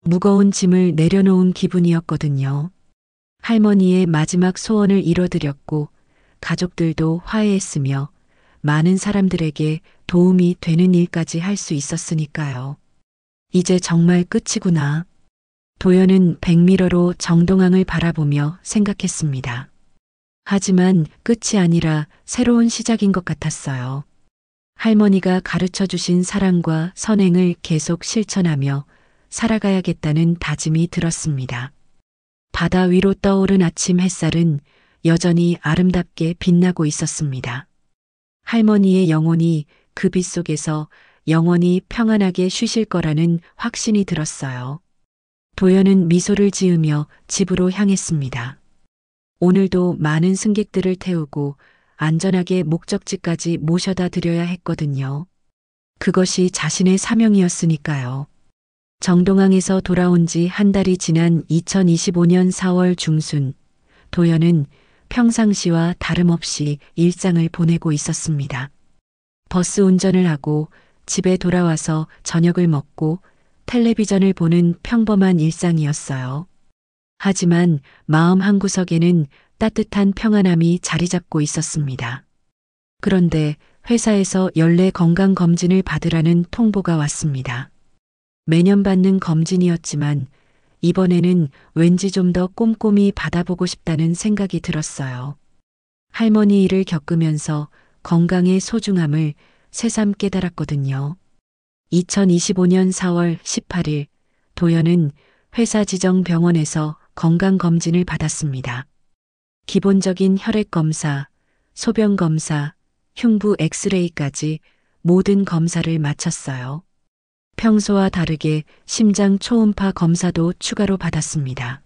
Speaker 2: 무거운 짐을 내려놓은 기분이었거든요. 할머니의 마지막 소원을 이뤄드렸고 가족들도 화해했으며 많은 사람들에게 도움이 되는 일까지 할 수 있었으니까요. 이제 정말 끝이구나. 도연은 백미러로 정동항을 바라보며 생각했습니다. 하지만 끝이 아니라 새로운 시작인 것 같았어요. 할머니가 가르쳐 주신 사랑과 선행을 계속 실천하며 살아가야겠다는 다짐이 들었습니다. 바다 위로 떠오른 아침 햇살은 여전히 아름답게 빛나고 있었습니다. 할머니의 영혼이 그 빛 속에서 영원히 평안하게 쉬실 거라는 확신이 들었어요. 도연은 미소를 지으며 집으로 향했습니다. 오늘도 많은 승객들을 태우고 안전하게 목적지까지 모셔다 드려야 했거든요. 그것이 자신의 사명이었으니까요. 정동항에서 돌아온 지 한 달이 지난 2025년 4월 중순, 도연은 평상시와 다름없이 일상을 보내고 있었습니다. 버스 운전을 하고 집에 돌아와서 저녁을 먹고 텔레비전을 보는 평범한 일상이었어요. 하지만 마음 한구석에는 따뜻한 평안함이 자리 잡고 있었습니다. 그런데 회사에서 연례 건강검진을 받으라는 통보가 왔습니다. 매년 받는 검진이었지만 이번에는 왠지 좀 더 꼼꼼히 받아보고 싶다는 생각이 들었어요. 할머니 일을 겪으면서 건강의 소중함을 새삼 깨달았거든요. 2025년 4월 18일 도연은 회사 지정 병원에서 건강검진을 받았습니다. 기본적인 혈액검사, 소변검사, 흉부 엑스레이까지 모든 검사를 마쳤어요. 평소와 다르게 심장 초음파 검사도 추가로 받았습니다.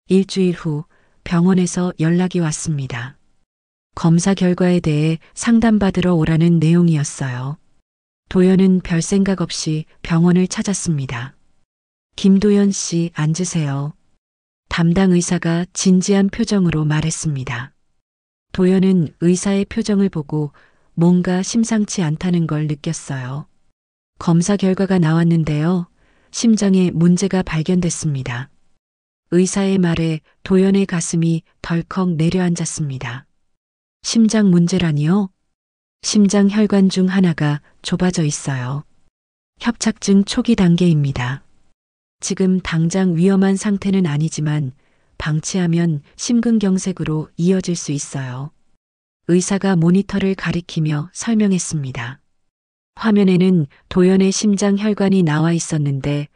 Speaker 2: 일주일 후 병원에서 연락이 왔습니다. 검사 결과에 대해 상담받으러 오라는 내용이었어요. 도연은 별 생각 없이 병원을 찾았습니다. 김도연 씨, 앉으세요. 담당 의사가 진지한 표정으로 말했습니다. 도연은 의사의 표정을 보고 뭔가 심상치 않다는 걸 느꼈어요. 검사 결과가 나왔는데요. 심장에 문제가 발견됐습니다. 의사의 말에 도연의 가슴이 덜컥 내려앉았습니다. 심장 문제라니요? 심장 혈관 중 하나가 좁아져 있어요. 협착증 초기 단계입니다. 지금 당장 위험한 상태는 아니지만 방치하면 심근경색으로 이어질 수 있어요. 의사가 모니터를 가리키며 설명했습니다. 화면에는 도연의 심장 혈관이 나와 있었는데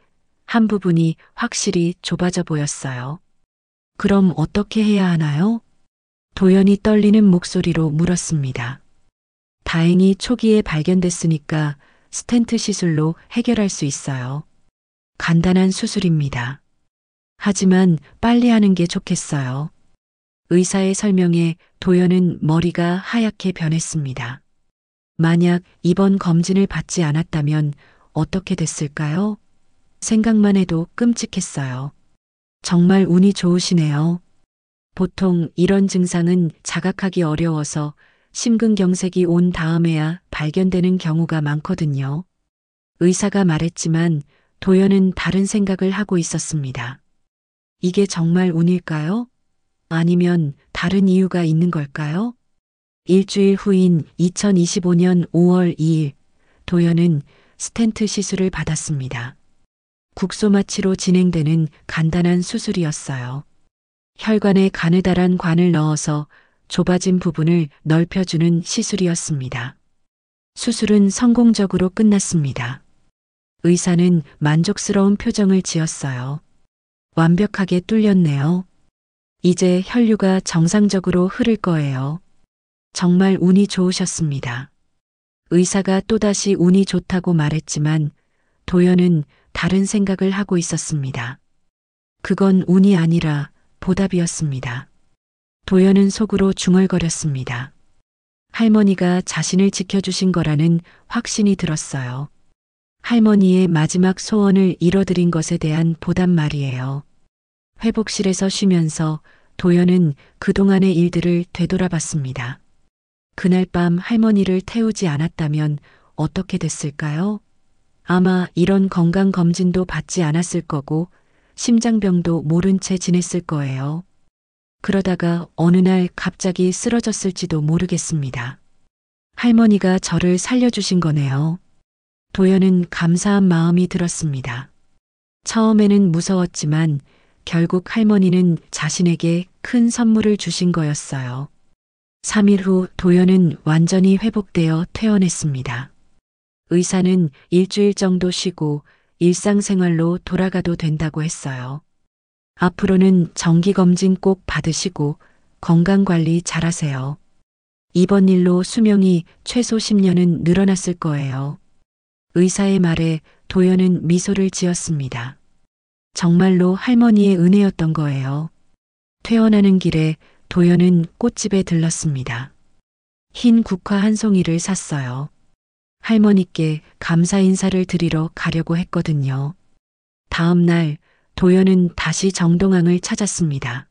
Speaker 2: 한 부분이 확실히 좁아져 보였어요. 그럼 어떻게 해야 하나요? 도연이 떨리는 목소리로 물었습니다. 다행히 초기에 발견됐으니까 스텐트 시술로 해결할 수 있어요. 간단한 수술입니다. 하지만 빨리 하는 게 좋겠어요. 의사의 설명에 도연은 머리가 하얗게 변했습니다. 만약 이번 검진을 받지 않았다면 어떻게 됐을까요? 생각만 해도 끔찍했어요. 정말 운이 좋으시네요. 보통 이런 증상은 자각하기 어려워서 심근경색이 온 다음에야 발견되는 경우가 많거든요. 의사가 말했지만 도연은 다른 생각을 하고 있었습니다. 이게 정말 운일까요? 아니면 다른 이유가 있는 걸까요? 일주일 후인 2025년 5월 2일, 도연은 스텐트 시술을 받았습니다. 국소마취로 진행되는 간단한 수술이었어요. 혈관에 가느다란 관을 넣어서 좁아진 부분을 넓혀주는 시술이었습니다. 수술은 성공적으로 끝났습니다. 의사는 만족스러운 표정을 지었어요. 완벽하게 뚫렸네요. 이제 혈류가 정상적으로 흐를 거예요. 정말 운이 좋으셨습니다. 의사가 또다시 운이 좋다고 말했지만 도연은 다른 생각을 하고 있었습니다. 그건 운이 아니라 보답이었습니다. 도연은 속으로 중얼거렸습니다. 할머니가 자신을 지켜주신 거라는 확신이 들었어요. 할머니의 마지막 소원을 이뤄드린 것에 대한 보답 말이에요. 회복실에서 쉬면서 도연은 그동안의 일들을 되돌아봤습니다. 그날 밤 할머니를 태우지 않았다면 어떻게 됐을까요? 아마 이런 건강검진도 받지 않았을 거고 심장병도 모른 채 지냈을 거예요. 그러다가 어느 날 갑자기 쓰러졌을지도 모르겠습니다. 할머니가 저를 살려주신 거네요. 도연은 감사한 마음이 들었습니다. 처음에는 무서웠지만 결국 할머니는 자신에게 큰 선물을 주신 거였어요. 3일 후 도연은 완전히 회복되어 퇴원했습니다. 의사는 일주일 정도 쉬고 일상생활로 돌아가도 된다고 했어요. 앞으로는 정기검진 꼭 받으시고 건강관리 잘하세요. 이번 일로 수명이 최소 10년은 늘어났을 거예요. 의사의 말에 도연은 미소를 지었습니다. 정말로 할머니의 은혜였던 거예요. 퇴원하는 길에 도연은 꽃집에 들렀습니다. 흰 국화 한 송이를 샀어요. 할머니께 감사 인사를 드리러 가려고 했거든요. 다음 날 도연은 다시 정동항을 찾았습니다.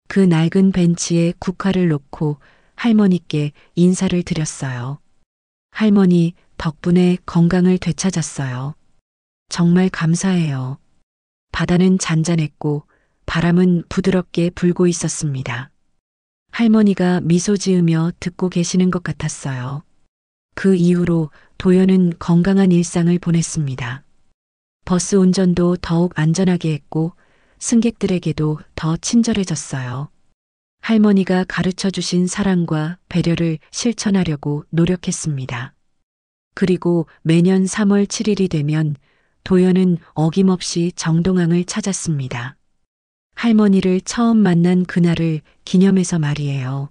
Speaker 2: 그 낡은 벤치에 국화를 놓고 할머니께 인사를 드렸어요. 할머니 덕분에 건강을 되찾았어요. 정말 감사해요. 바다는 잔잔했고 바람은 부드럽게 불고 있었습니다. 할머니가 미소 지으며 듣고 계시는 것 같았어요. 그 이후로 도연은 건강한 일상을 보냈습니다. 버스 운전도 더욱 안전하게 했고 승객들에게도 더 친절해졌어요. 할머니가 가르쳐 주신 사랑과 배려를 실천하려고 노력했습니다. 그리고 매년 3월 7일이 되면 도연은 어김없이 정동항을 찾았습니다. 할머니를 처음 만난 그날을 기념해서 말이에요.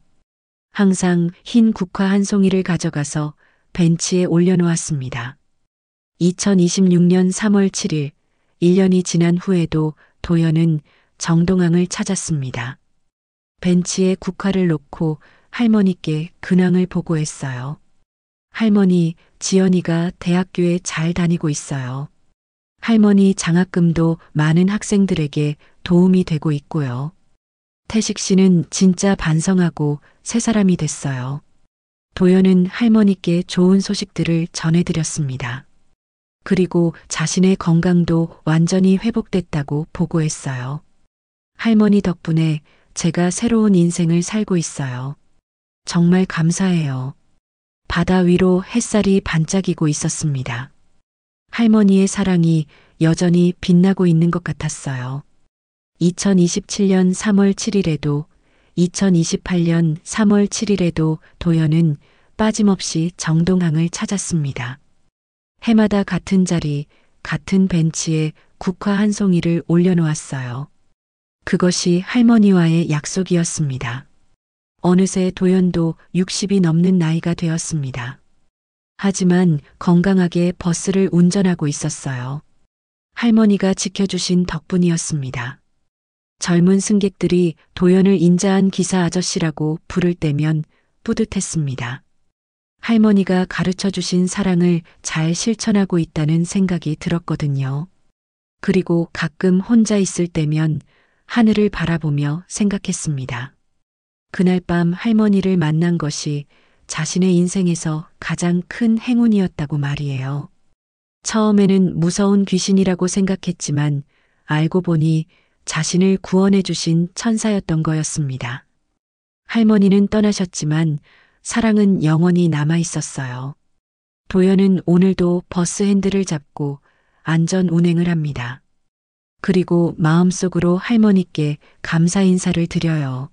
Speaker 2: 항상 흰 국화 한 송이를 가져가서 벤치에 올려놓았습니다. 2026년 3월 7일, 1년이 지난 후에도 도연은 정동항을 찾았습니다. 벤치에 국화를 놓고 할머니께 근황을 보고했어요. 할머니, 지연이가 대학교에 잘 다니고 있어요. 할머니 장학금도 많은 학생들에게 도움이 되고 있고요. 태식 씨는 진짜 반성하고 새 사람이 됐어요. 도연은 할머니께 좋은 소식들을 전해드렸습니다. 그리고 자신의 건강도 완전히 회복됐다고 보고했어요. 할머니 덕분에 제가 새로운 인생을 살고 있어요. 정말 감사해요. 바다 위로 햇살이 반짝이고 있었습니다. 할머니의 사랑이 여전히 빛나고 있는 것 같았어요. 2027년 3월 7일에도 2028년 3월 7일에도 도연은 빠짐없이 정동항을 찾았습니다. 해마다 같은 자리, 같은 벤치에 국화 한 송이를 올려놓았어요. 그것이 할머니와의 약속이었습니다. 어느새 도연도 60이 넘는 나이가 되었습니다. 하지만 건강하게 버스를 운전하고 있었어요. 할머니가 지켜주신 덕분이었습니다. 젊은 승객들이 도연을 인자한 기사 아저씨라고 부를 때면 뿌듯했습니다. 할머니가 가르쳐 주신 사랑을 잘 실천하고 있다는 생각이 들었거든요. 그리고 가끔 혼자 있을 때면 하늘을 바라보며 생각했습니다. 그날 밤 할머니를 만난 것이 자신의 인생에서 가장 큰 행운이었다고 말이에요. 처음에는 무서운 귀신이라고 생각했지만 알고 보니 자신을 구원해 주신 천사였던 거였습니다. 할머니는 떠나셨지만 사랑은 영원히 남아 있었어요. 도연은 오늘도 버스 핸들을 잡고 안전 운행을 합니다. 그리고 마음속으로 할머니께 감사 인사를 드려요.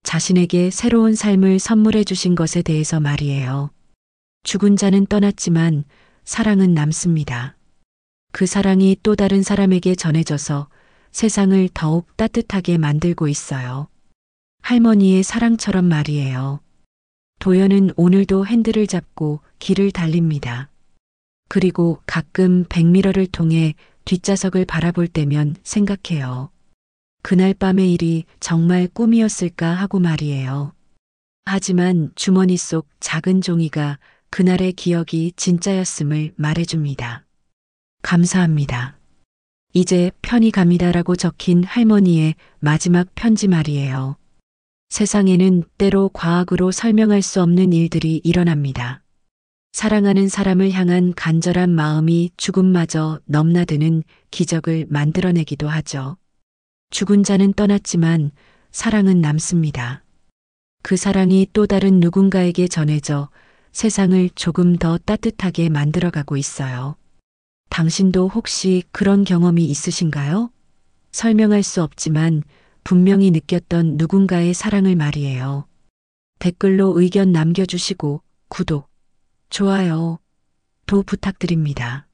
Speaker 2: 자신에게 새로운 삶을 선물해 주신 것에 대해서 말이에요. 죽은 자는 떠났지만 사랑은 남습니다. 그 사랑이 또 다른 사람에게 전해져서 세상을 더욱 따뜻하게 만들고 있어요. 할머니의 사랑처럼 말이에요. 도연은 오늘도 핸들을 잡고 길을 달립니다. 그리고 가끔 백미러를 통해 뒷좌석을 바라볼 때면 생각해요. 그날 밤의 일이 정말 꿈이었을까 하고 말이에요. 하지만 주머니 속 작은 종이가 그날의 기억이 진짜였음을 말해줍니다. 감사합니다. 이제 편히 갑니다라고 적힌 할머니의 마지막 편지 말이에요. 세상에는 때로 과학으로 설명할 수 없는 일들이 일어납니다. 사랑하는 사람을 향한 간절한 마음이 죽음마저 넘나드는 기적을 만들어내기도 하죠. 죽은 자는 떠났지만 사랑은 남습니다. 그 사랑이 또 다른 누군가에게 전해져 세상을 조금 더 따뜻하게 만들어가고 있어요. 당신도 혹시 그런 경험이 있으신가요? 설명할 수 없지만 분명히 느꼈던 누군가의 사랑을 말이에요. 댓글로 의견 남겨주시고 구독, 좋아요, 도 부탁드립니다.